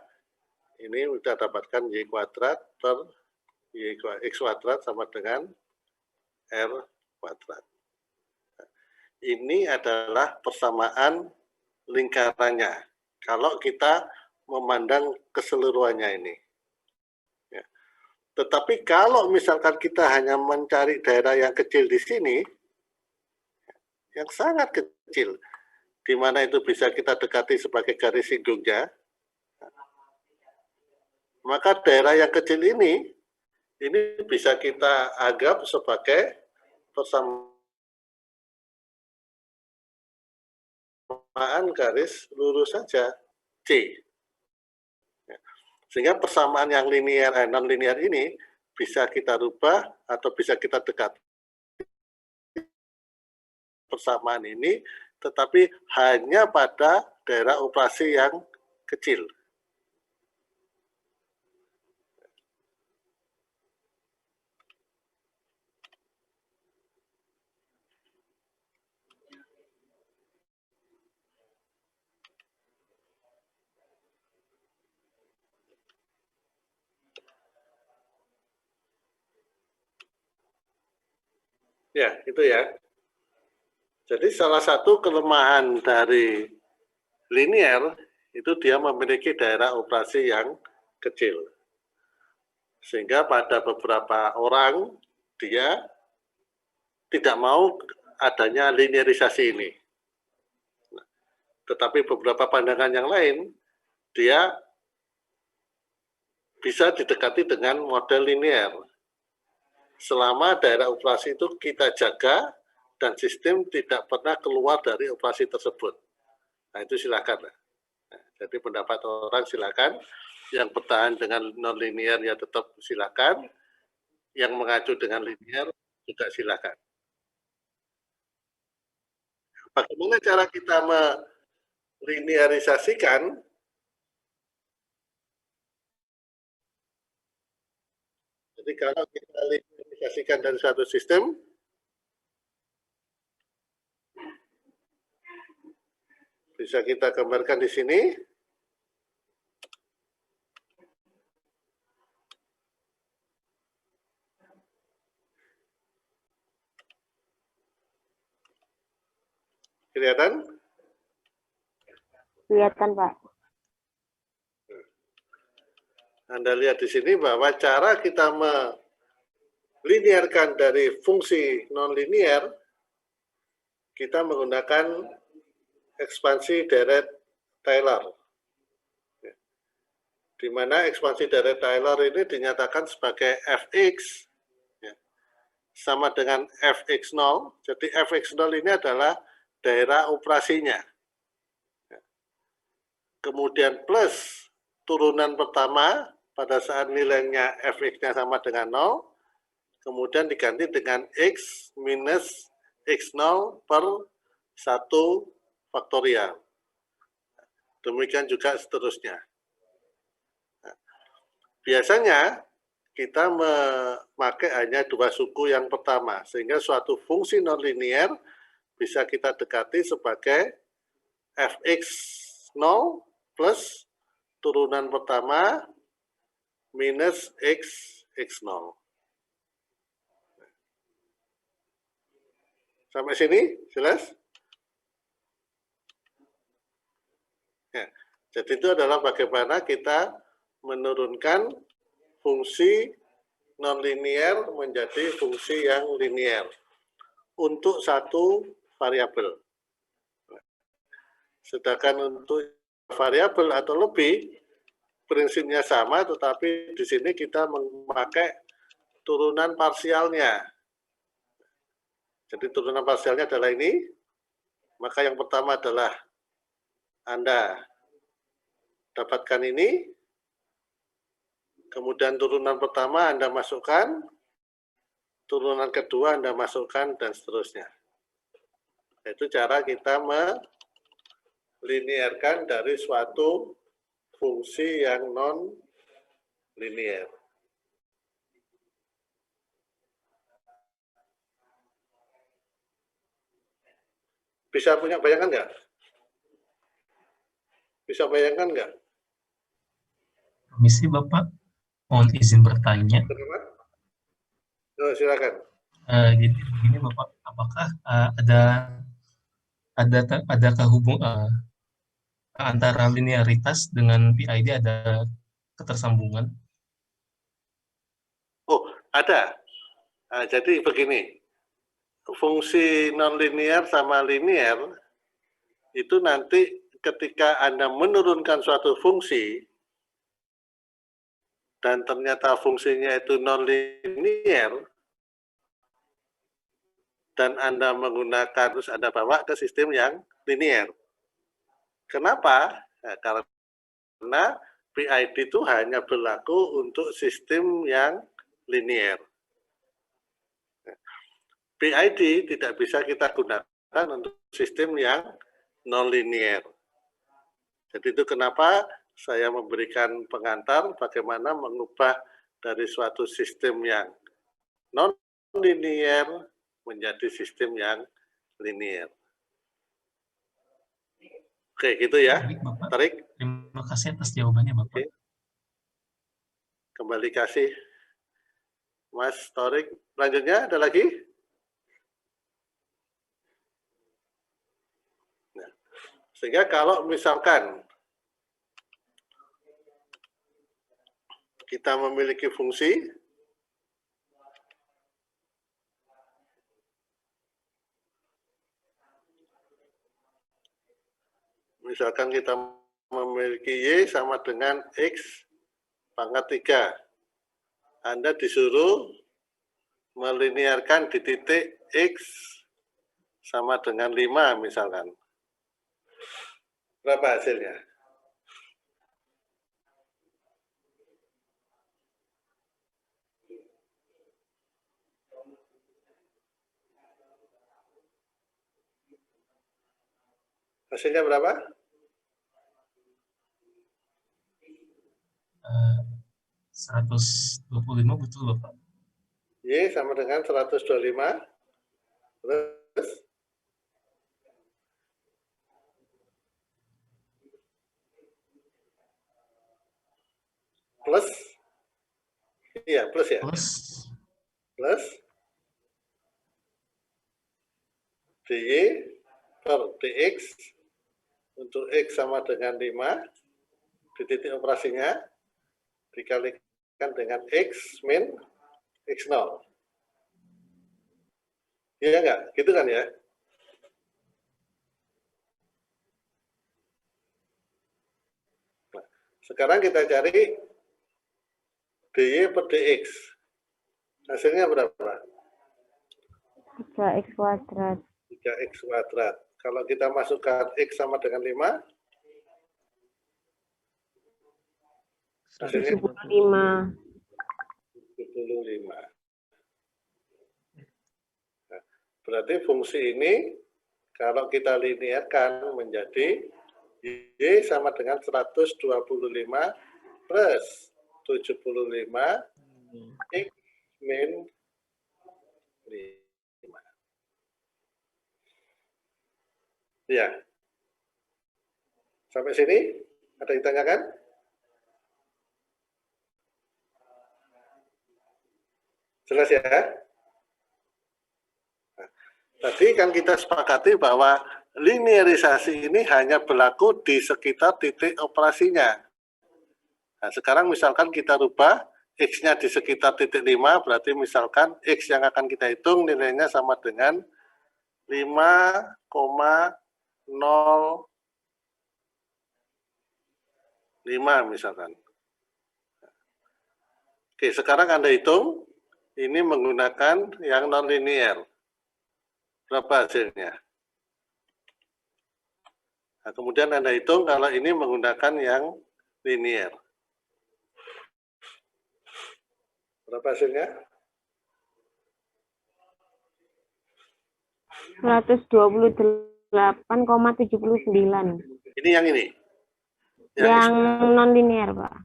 ini sudah dapatkan Y kuadrat per X kuadrat sama dengan R kuadrat. Ini adalah persamaan lingkarannya. Kalau kita memandang keseluruhannya ini. Ya. Tetapi kalau misalkan kita hanya mencari daerah yang kecil di sini, yang sangat kecil, di mana itu bisa kita dekati sebagai garis singgungnya, maka daerah yang kecil ini bisa kita anggap sebagai persamaan garis lurus saja, C. Sehingga persamaan yang linear, non-linear ini bisa kita rubah atau bisa kita dekati persamaan ini, tetapi hanya pada daerah operasi yang kecil. Ya, itu ya. Jadi salah satu kelemahan dari linear itu dia memiliki daerah operasi yang kecil. Sehingga pada beberapa orang dia tidak mau adanya linearisasi ini. Tetapi beberapa pandangan yang lain, dia bisa didekati dengan model linear. Selama daerah operasi itu kita jaga dan sistem tidak pernah keluar dari operasi tersebut. Nah, itu silakan. Nah, jadi pendapat orang silakan. Yang bertahan dengan non-linear ya tetap silakan. Yang mengacu dengan linear juga silakan. Bagaimana cara kita melinearisasikan? Jadi kalau kita linearisasikan dari suatu sistem, bisa kita gambarkan di sini. Kelihatan?
Kelihatan, Pak.
Anda lihat di sini bahwa cara kita melinearkan dari fungsi non-linear, kita menggunakan ekspansi deret Taylor. Di mana ekspansi deret Taylor ini dinyatakan sebagai fx sama dengan fx0. Jadi fx0 ini adalah daerah operasinya. Kemudian plus turunan pertama pada saat nilainya fx-nya sama dengan 0, kemudian diganti dengan x minus x0 per 1 faktorial. Demikian juga seterusnya. Biasanya kita memakai hanya dua suku yang pertama, sehingga suatu fungsi nonlinear bisa kita dekati sebagai fx0 plus turunan pertama minus x0. Sampai sini jelas? Ya, jadi itu adalah bagaimana kita menurunkan fungsi nonlinear menjadi fungsi yang linear untuk satu variabel. Sedangkan untuk variabel atau lebih, prinsipnya sama, tetapi di sini kita memakai turunan parsialnya. Jadi turunan parsialnya adalah ini. Maka yang pertama adalah Anda dapatkan ini. Kemudian turunan pertama Anda masukkan. Turunan kedua Anda masukkan, dan seterusnya. Itu cara kita melinearkan dari suatu fungsi yang non-linear. Bisa punya bayangan nggak? Bisa bayangkan nggak?
Permisi Bapak, mohon izin bertanya.
Oh, silakan.
Jadi begini Bapak, apakah adakah hubungan antara linearitas dengan PID ada ketersambungan?
Oh, ada. Nah, jadi begini, fungsi nonlinear sama linear itu nanti ketika Anda menurunkan suatu fungsi dan ternyata fungsinya itu nonlinear dan Anda menggunakan, terus Anda bawa ke sistem yang linear. Kenapa? Nah, karena PID itu hanya berlaku untuk sistem yang linear. PID tidak bisa kita gunakan untuk sistem yang non-linear. Jadi itu kenapa saya memberikan pengantar bagaimana mengubah dari suatu sistem yang non-linear menjadi sistem yang linear. Oke, gitu ya.
Baik, Bapak.
Tarik.
Terima kasih atas jawabannya, Bapak.
Oke. Kembali kasih, Mas Torik. Selanjutnya ada lagi? Sehingga kalau misalkan kita memiliki fungsi misalkan kita memiliki Y sama dengan X pangkat 3. Anda disuruh meliniarkan di titik X sama dengan 5 misalkan. Berapa hasilnya? Hasilnya berapa?
125 betul loh Pak.
Y sama dengan 125. Terus? Plus? Iya, plus ya?
Plus.
Plus? dy per dx untuk X sama dengan 5 di titik operasinya dikalikan dengan X min X0. Iya enggak? Gitu kan ya? Nah, sekarang kita cari dy per dx. Hasilnya berapa?
3x kuadrat.
3x kuadrat. Kalau kita masukkan X sama dengan 5, hasilnya
75.
75. Nah, berarti fungsi ini kalau kita linearkan menjadi Y sama dengan 125 plus 75 X min 5. Ya. Sampai sini ada yang ditanyakan? Jelas ya? Nah, tadi kan kita sepakati bahwa linearisasi ini hanya berlaku di sekitar titik operasinya. Nah, sekarang misalkan kita rubah X-nya di sekitar titik 5, berarti misalkan X yang akan kita hitung nilainya sama dengan 5,05 misalkan. Oke, sekarang Anda hitung, ini menggunakan yang non-linear. Berapa hasilnya? Nah, kemudian Anda hitung kalau ini menggunakan yang linear. Berapa hasilnya?
128,79.
Ini yang ini?
Yang non-linear, Pak.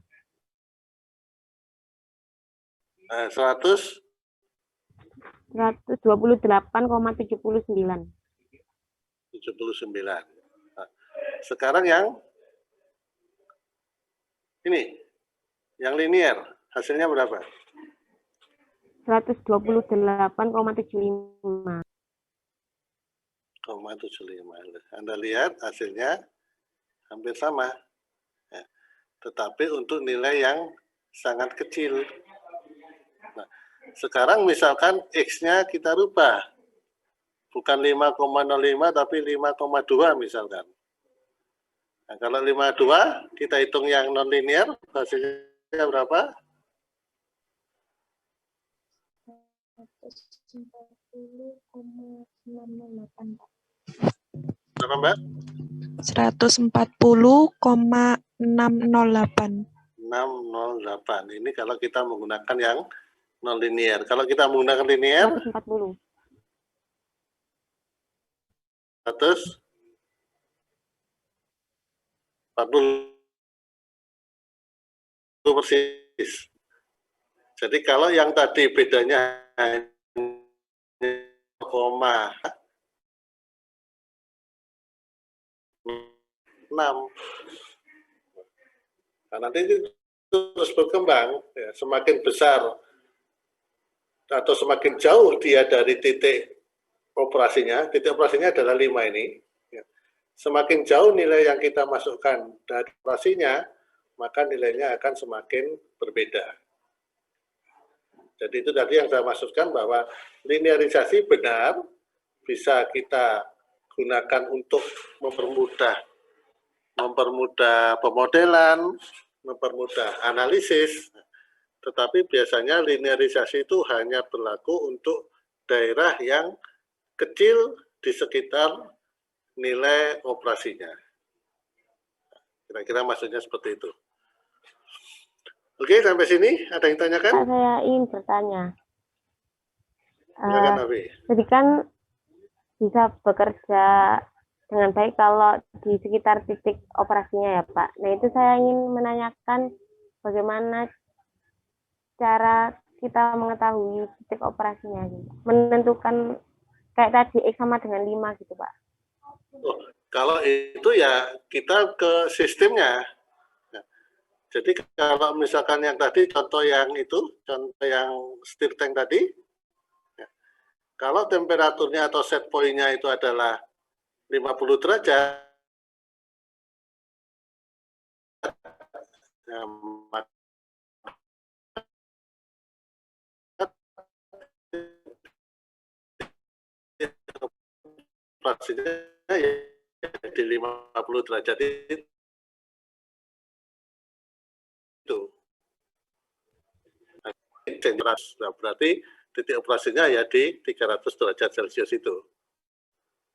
128,79.
128,79.
Nah, sekarang yang ini, yang linear, hasilnya berapa?
128,75.
0,75. Anda lihat hasilnya hampir sama. Ya. Tetapi untuk nilai yang sangat kecil. Nah, sekarang misalkan X-nya kita rubah. Bukan 5,05 tapi 5,2 misalkan. Nah, kalau 52 kita hitung yang non-linear, hasilnya berapa?
140,608, Pak.
Berapa, Mbak?
140,608.
608. Ini kalau kita menggunakan yang non-linear. Kalau kita menggunakan linear,
140.
140 persis. Jadi kalau yang tadi bedanya hanya koma 6. Nah, nanti itu terus berkembang, ya, semakin besar atau semakin jauh dia dari titik operasinya adalah 5 ini. Ya. Semakin jauh nilai yang kita masukkan dari operasinya, maka nilainya akan semakin berbeda. Jadi itu tadi yang saya maksudkan bahwa linearisasi benar bisa kita gunakan untuk mempermudah pemodelan, mempermudah analisis, tetapi biasanya linearisasi itu hanya berlaku untuk daerah yang kecil di sekitar nilai operasinya. Kira-kira maksudnya seperti itu. Oke, sampai sini ada yang tanyakan?
Saya ingin bertanya.
Silakan, Nabi.
Jadi kan bisa bekerja dengan baik kalau di sekitar titik operasinya ya Pak. Nah itu saya ingin menanyakan bagaimana cara kita mengetahui titik operasinya, gitu. Menentukan kayak tadi X sama dengan 5 gitu Pak.
Oh, kalau itu ya kita ke sistemnya. Jadi kalau misalkan yang tadi contoh yang stir tank tadi, ya, kalau temperaturnya atau set point-nya itu adalah 50 derajat, ya, maka operasinya ya di 50 derajat itu. Nah, berarti titik operasinya ya di 300 derajat Celcius itu.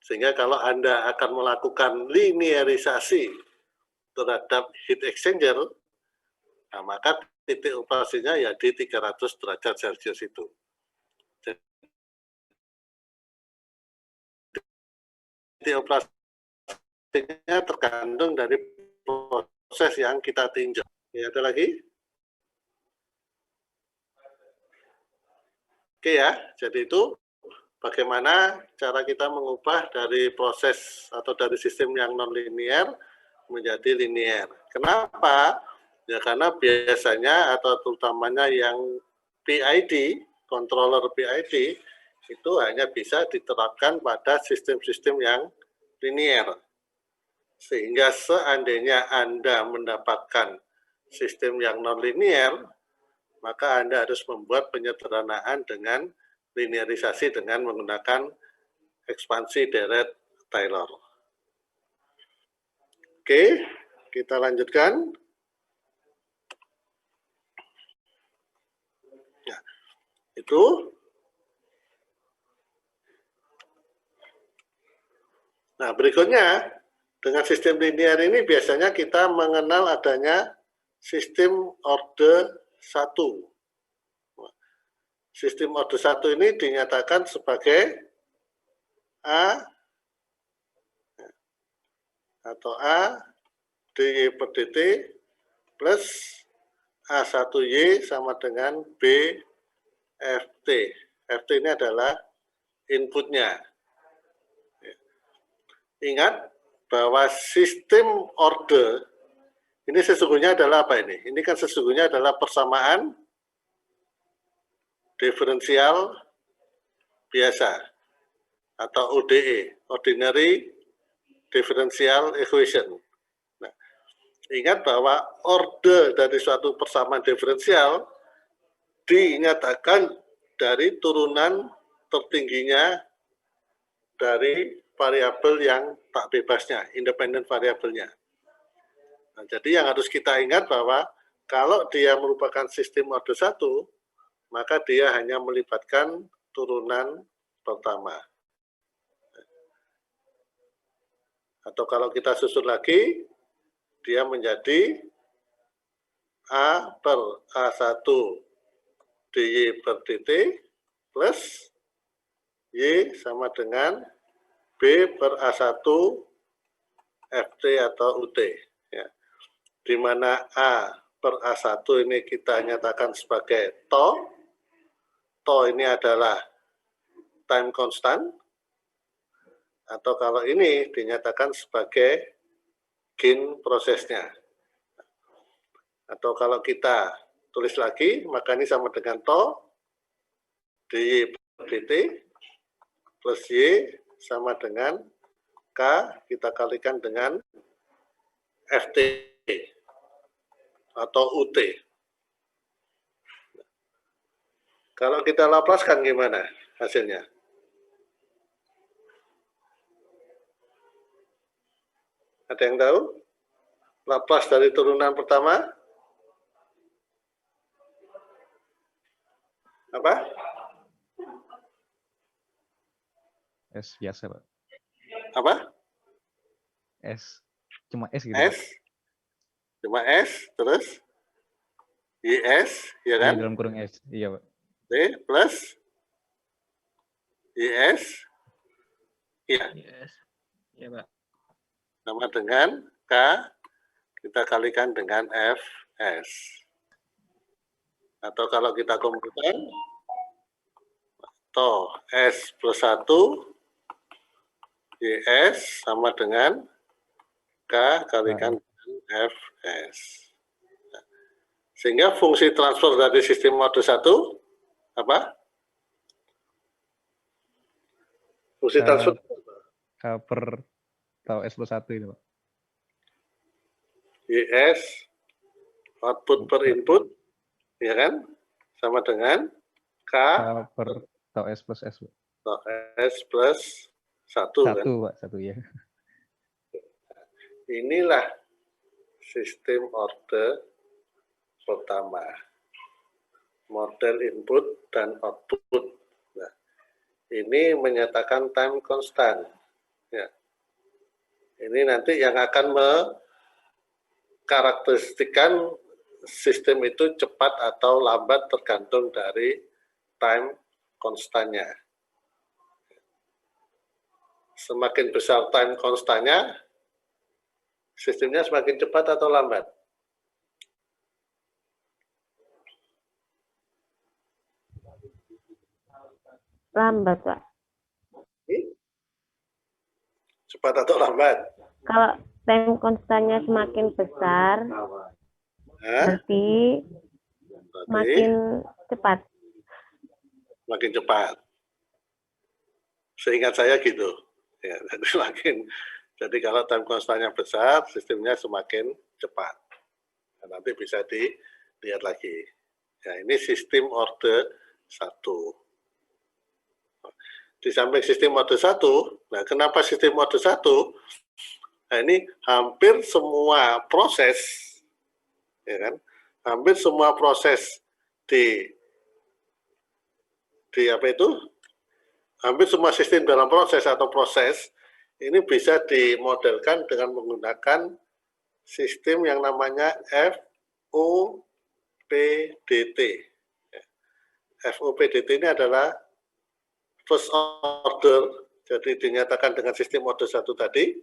Sehingga kalau Anda akan melakukan linearisasi terhadap heat exchanger, nah maka titik operasinya ya di 300 derajat Celcius itu. Titik operasinya tergantung dari proses yang kita tinjau. Ya, ada lagi? Oke ya, jadi itu bagaimana cara kita mengubah dari proses atau dari sistem yang non-linear menjadi linear. Kenapa? Ya karena biasanya atau terutamanya yang PID, controller PID, itu hanya bisa diterapkan pada sistem-sistem yang linear. Sehingga seandainya Anda mendapatkan sistem yang non-linear, maka Anda harus membuat penyederhanaan dengan linearisasi dengan menggunakan ekspansi deret Taylor. Oke, kita lanjutkan. Ya, itu. Nah, berikutnya, dengan sistem linear ini biasanya kita mengenal adanya sistem orde 1. Sistem orde 1 ini dinyatakan sebagai A atau A dy per dt plus A1y sama dengan B ft. Ft ini adalah inputnya. Ingat bahwa sistem orde ini sesungguhnya adalah apa ini? Ini kan sesungguhnya adalah persamaan diferensial biasa atau ODE, Ordinary Differential Equation. Nah, ingat bahwa orde dari suatu persamaan diferensial dinyatakan dari turunan tertingginya dari variabel yang tak bebasnya, independen variabelnya. Nah, jadi yang harus kita ingat bahwa kalau dia merupakan sistem orde 1, maka dia hanya melibatkan turunan pertama. Atau kalau kita susun lagi, dia menjadi A per A1 dy per dt plus Y sama dengan B per A1 ft atau ut. Ya. Di mana A per A1 ini kita nyatakan sebagai tau. Tau ini adalah time constant. Atau kalau ini dinyatakan sebagai gain prosesnya. Atau kalau kita tulis lagi, maka ini sama dengan tau dy per dt plus Y sama dengan K kita kalikan dengan FT atau UT. Kalau kita laplaskan gimana hasilnya? Ada yang tahu? Laplace dari turunan pertama? Apa?
S biasa, Pak.
Apa?
S. Cuma S gitu.
S. Cuma S, terus YS, ya kan?
Dalam kurung S. Iya, Pak.
T plus YS. Iya.
Yes. Iya, Pak.
Sama dengan K, kita kalikan dengan Fs. Atau kalau kita kumpulkan, toh S plus 1, YS sama dengan K kalikan dengan Fs. Sehingga fungsi transfer dari sistem mode 1, apa? Fungsi transfer
K per tau S plus 1 itu, Pak.
YS, output per input, ya kan? Sama dengan K
per tau S plus S, Pak.
tau S plus 1, kan?
1, Pak. 1, ya.
Inilah sistem orde pertama. Model input dan output. Nah, ini menyatakan time constant. Ya. Ini nanti yang akan mengkarakteristikkan sistem itu cepat atau lambat tergantung dari time constantnya. Semakin besar time constantnya, sistemnya semakin cepat atau lambat?
Lambat, Pak.
Cepat atau lambat?
Kalau time konstannya semakin besar, berarti makin cepat.
Makin cepat. Seingat saya gitu. Ya, jadi kalau time constantnya besar, sistemnya semakin cepat. Nah, nanti bisa dilihat lagi. Ya, ini sistem orde 1. Di samping sistem mode 1, nah kenapa sistem mode 1? Nah ini hampir semua proses, ya kan? Hampir semua proses di apa itu? Hampir semua sistem dalam proses atau proses ini bisa dimodelkan dengan menggunakan sistem yang namanya FOPDT. FOPDT ini adalah first order, jadi dinyatakan dengan sistem mode 1 tadi,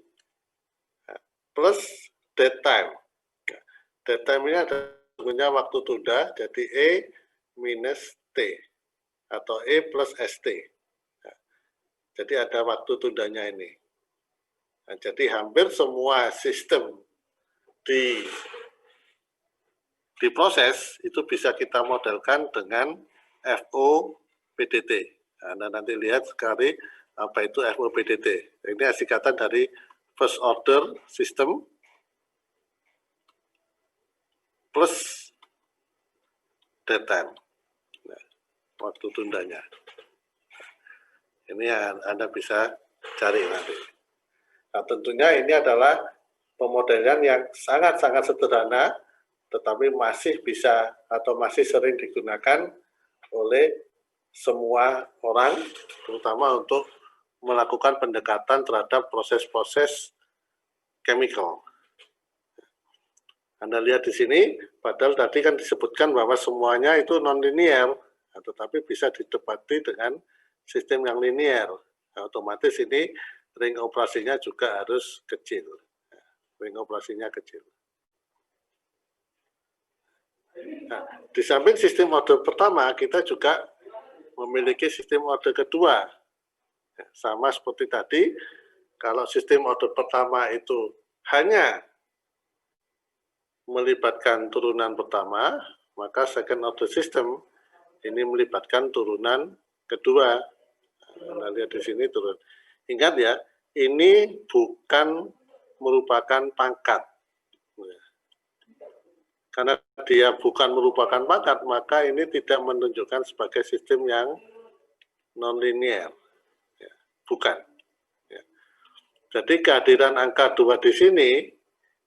plus dead time. Dead time ini adalah waktu tunda, jadi E minus T, atau E plus ST. Jadi ada waktu tundanya ini. Nah, jadi hampir semua sistem di proses itu bisa kita modelkan dengan FOPDT. Anda nanti lihat sekali apa itu FOPDT. Ini singkatan dari first order system plus dead time. Nah, waktu tundanya. Ini yang Anda bisa cari nanti. Nah, tentunya ini adalah pemodelan yang sangat-sangat sederhana, tetapi masih bisa atau masih sering digunakan oleh semua orang, terutama untuk melakukan pendekatan terhadap proses-proses chemical. Anda lihat di sini, padahal tadi kan disebutkan bahwa semuanya itu non-linear, tetapi bisa didapati dengan sistem yang linear. Nah, otomatis ini ring operasinya juga harus kecil. Ring operasinya kecil. Nah, di samping sistem mode pertama, kita juga memiliki sistem mode kedua. Sama seperti tadi, kalau sistem mode pertama itu hanya melibatkan turunan pertama, maka second order system ini melibatkan turunan kedua. Anda lihat di sini turun. Ingat ya, ini bukan merupakan pangkat. Karena dia bukan merupakan pangkat, maka ini tidak menunjukkan sebagai sistem yang non-linear. Ya, bukan. Ya. Jadi kehadiran angka 2 di sini,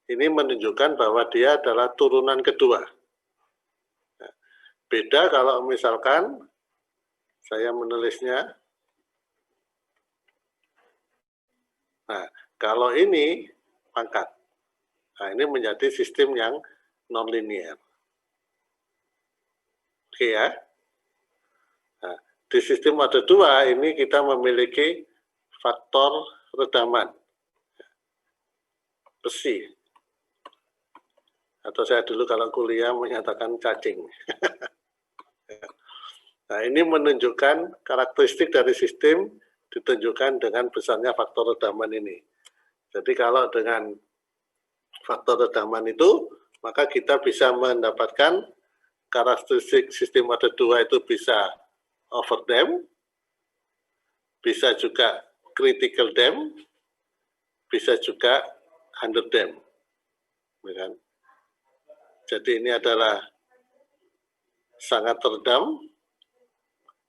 ini menunjukkan bahwa dia adalah turunan kedua. Ya. Beda kalau misalkan saya menulisnya, nah kalau ini pangkat, nah ini menjadi sistem yang non-linear. Oke ya. Nah, di sistem ada 2 ini kita memiliki faktor redaman besi. Atau saya dulu kalau kuliah menyatakan cacing. Nah, ini menunjukkan karakteristik dari sistem ditunjukkan dengan besarnya faktor redaman ini. Jadi kalau dengan faktor redaman itu, maka kita bisa mendapatkan karakteristik sistem ada 2 itu bisa overdam, bisa juga critical dam, bisa juga underdam. Kan? Jadi ini adalah sangat teredam,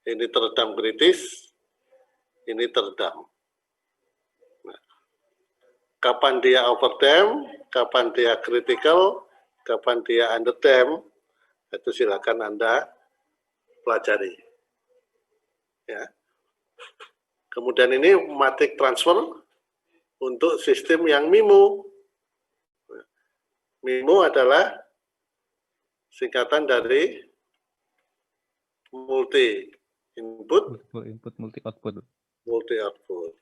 ini teredam kritis, ini teredam. Nah, kapan dia overdam, kapan dia critical, kapan dia underdam, itu silakan Anda pelajari. Ya. Kemudian ini matrix transfer untuk sistem yang MIMO. MIMO adalah singkatan dari multi input,
multi output.
Multi output.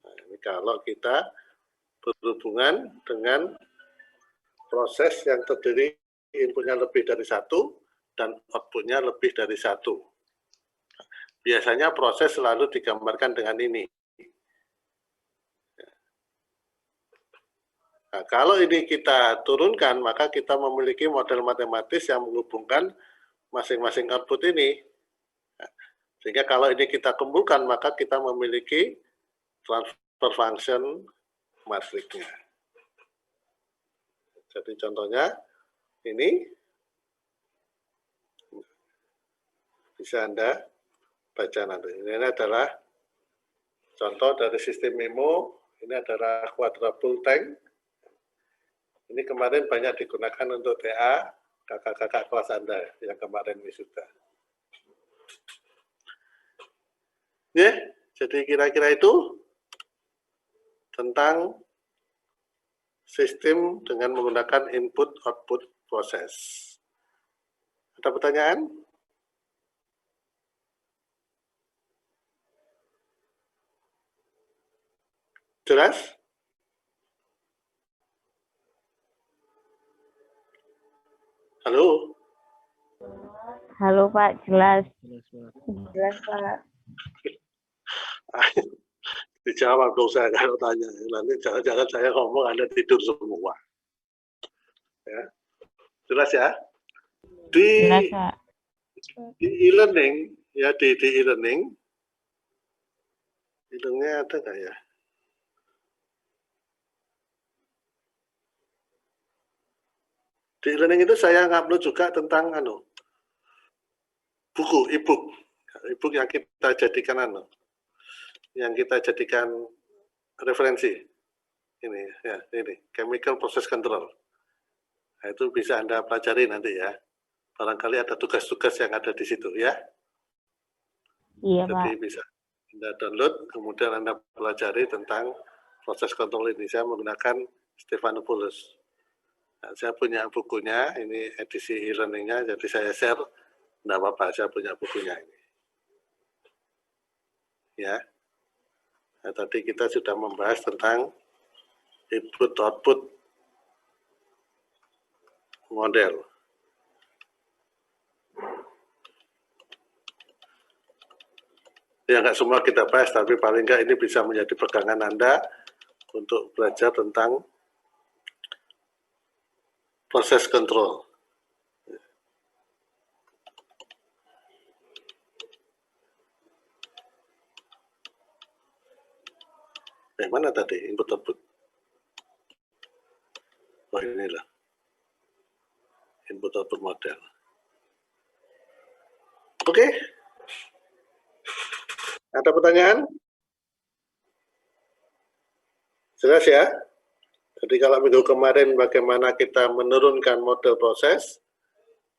Nah, ini kalau kita berhubungan dengan proses yang terdiri inputnya lebih dari 1 dan outputnya lebih dari 1. Biasanya proses selalu digambarkan dengan ini. Nah, kalau ini kita turunkan, maka kita memiliki model matematis yang menghubungkan masing-masing output ini. Nah, sehingga kalau ini kita kumpulkan, maka kita memiliki transfer function matrixnya. Jadi contohnya ini bisa Anda baca nanti. Ini adalah contoh dari sistem MIMO. Ini adalah quadruple tank. Ini kemarin banyak digunakan untuk TA, kakak-kakak kelas Anda yang kemarin wisuda. Ya, jadi kira-kira itu tentang sistem dengan menggunakan input-output proses. Ada pertanyaan? Jelas? Halo?
Halo Pak, jelas.
Jelas, Pak.
Dijawab dong saya kalau tanya. Nanti jangan-jangan saya ngomong Anda tidur semua. Ya. Jelas ya?
Jelas, Pak.
Di e-learning, ya di e-learning, e-learningnya ada nggak ya? Di e-learning itu saya ngupload juga tentang buku, e-book. E-book yang kita jadikan yang kita jadikan referensi. Ini ya, ini chemical process control. Nah, itu bisa Anda pelajari nanti ya. Barangkali ada tugas-tugas yang ada di situ ya.
Iya,
Jadi
Pak.
bisa Anda download, kemudian Anda pelajari tentang proses kontrol ini. Saya menggunakan Stephanopoulos. Nah, saya punya bukunya, ini edisi e-learningnya, jadi saya share. Tidak apa-apa, saya punya bukunya ini. Ya. Nah, tadi kita sudah membahas tentang input-output model. Ya, nggak semua kita bahas, tapi paling nggak ini bisa menjadi pegangan Anda untuk belajar tentang proses kontrol. Mana tadi input output? Oh inilah input output model. Oke. Ada pertanyaan? Jelas ya? Jadi kalau minggu kemarin bagaimana kita menurunkan model proses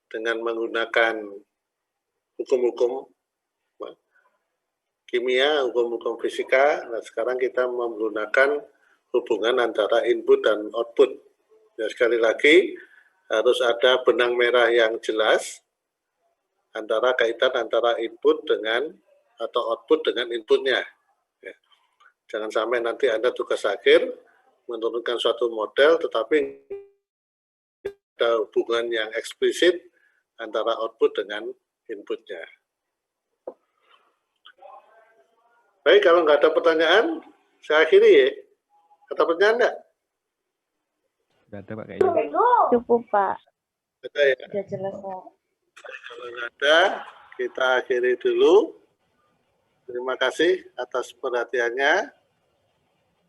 dengan menggunakan hukum-hukum kimia, hukum-hukum fisika. Nah, sekarang kita menggunakan hubungan antara input dan output. Ya, sekali lagi, harus ada benang merah yang jelas antara kaitan antara input dengan atau output dengan inputnya. Ya. Jangan sampai nanti Anda tugas akhir menurunkan suatu model, tetapi ada hubungan yang eksplisit antara output dengan inputnya. Baik, kalau nggak ada pertanyaan, saya akhiri ya. Ada pertanyaan nggak?
Nggak ada Pak kayaknya.
Cukup, Pak.
Ada ya?
Sudah jelas, Pak.
Kalau nggak ada, kita akhiri dulu. Terima kasih atas perhatiannya.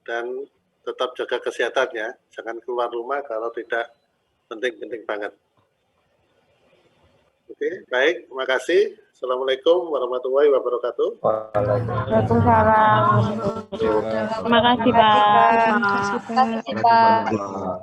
Dan tetap jaga kesehatannya. Jangan keluar rumah kalau tidak penting-penting banget. Oke, baik. Terima kasih. Assalamualaikum warahmatullahi wabarakatuh.
Waalaikumsalam. Terima kasih, Pak.
Terima kasih, Pak.
Pak.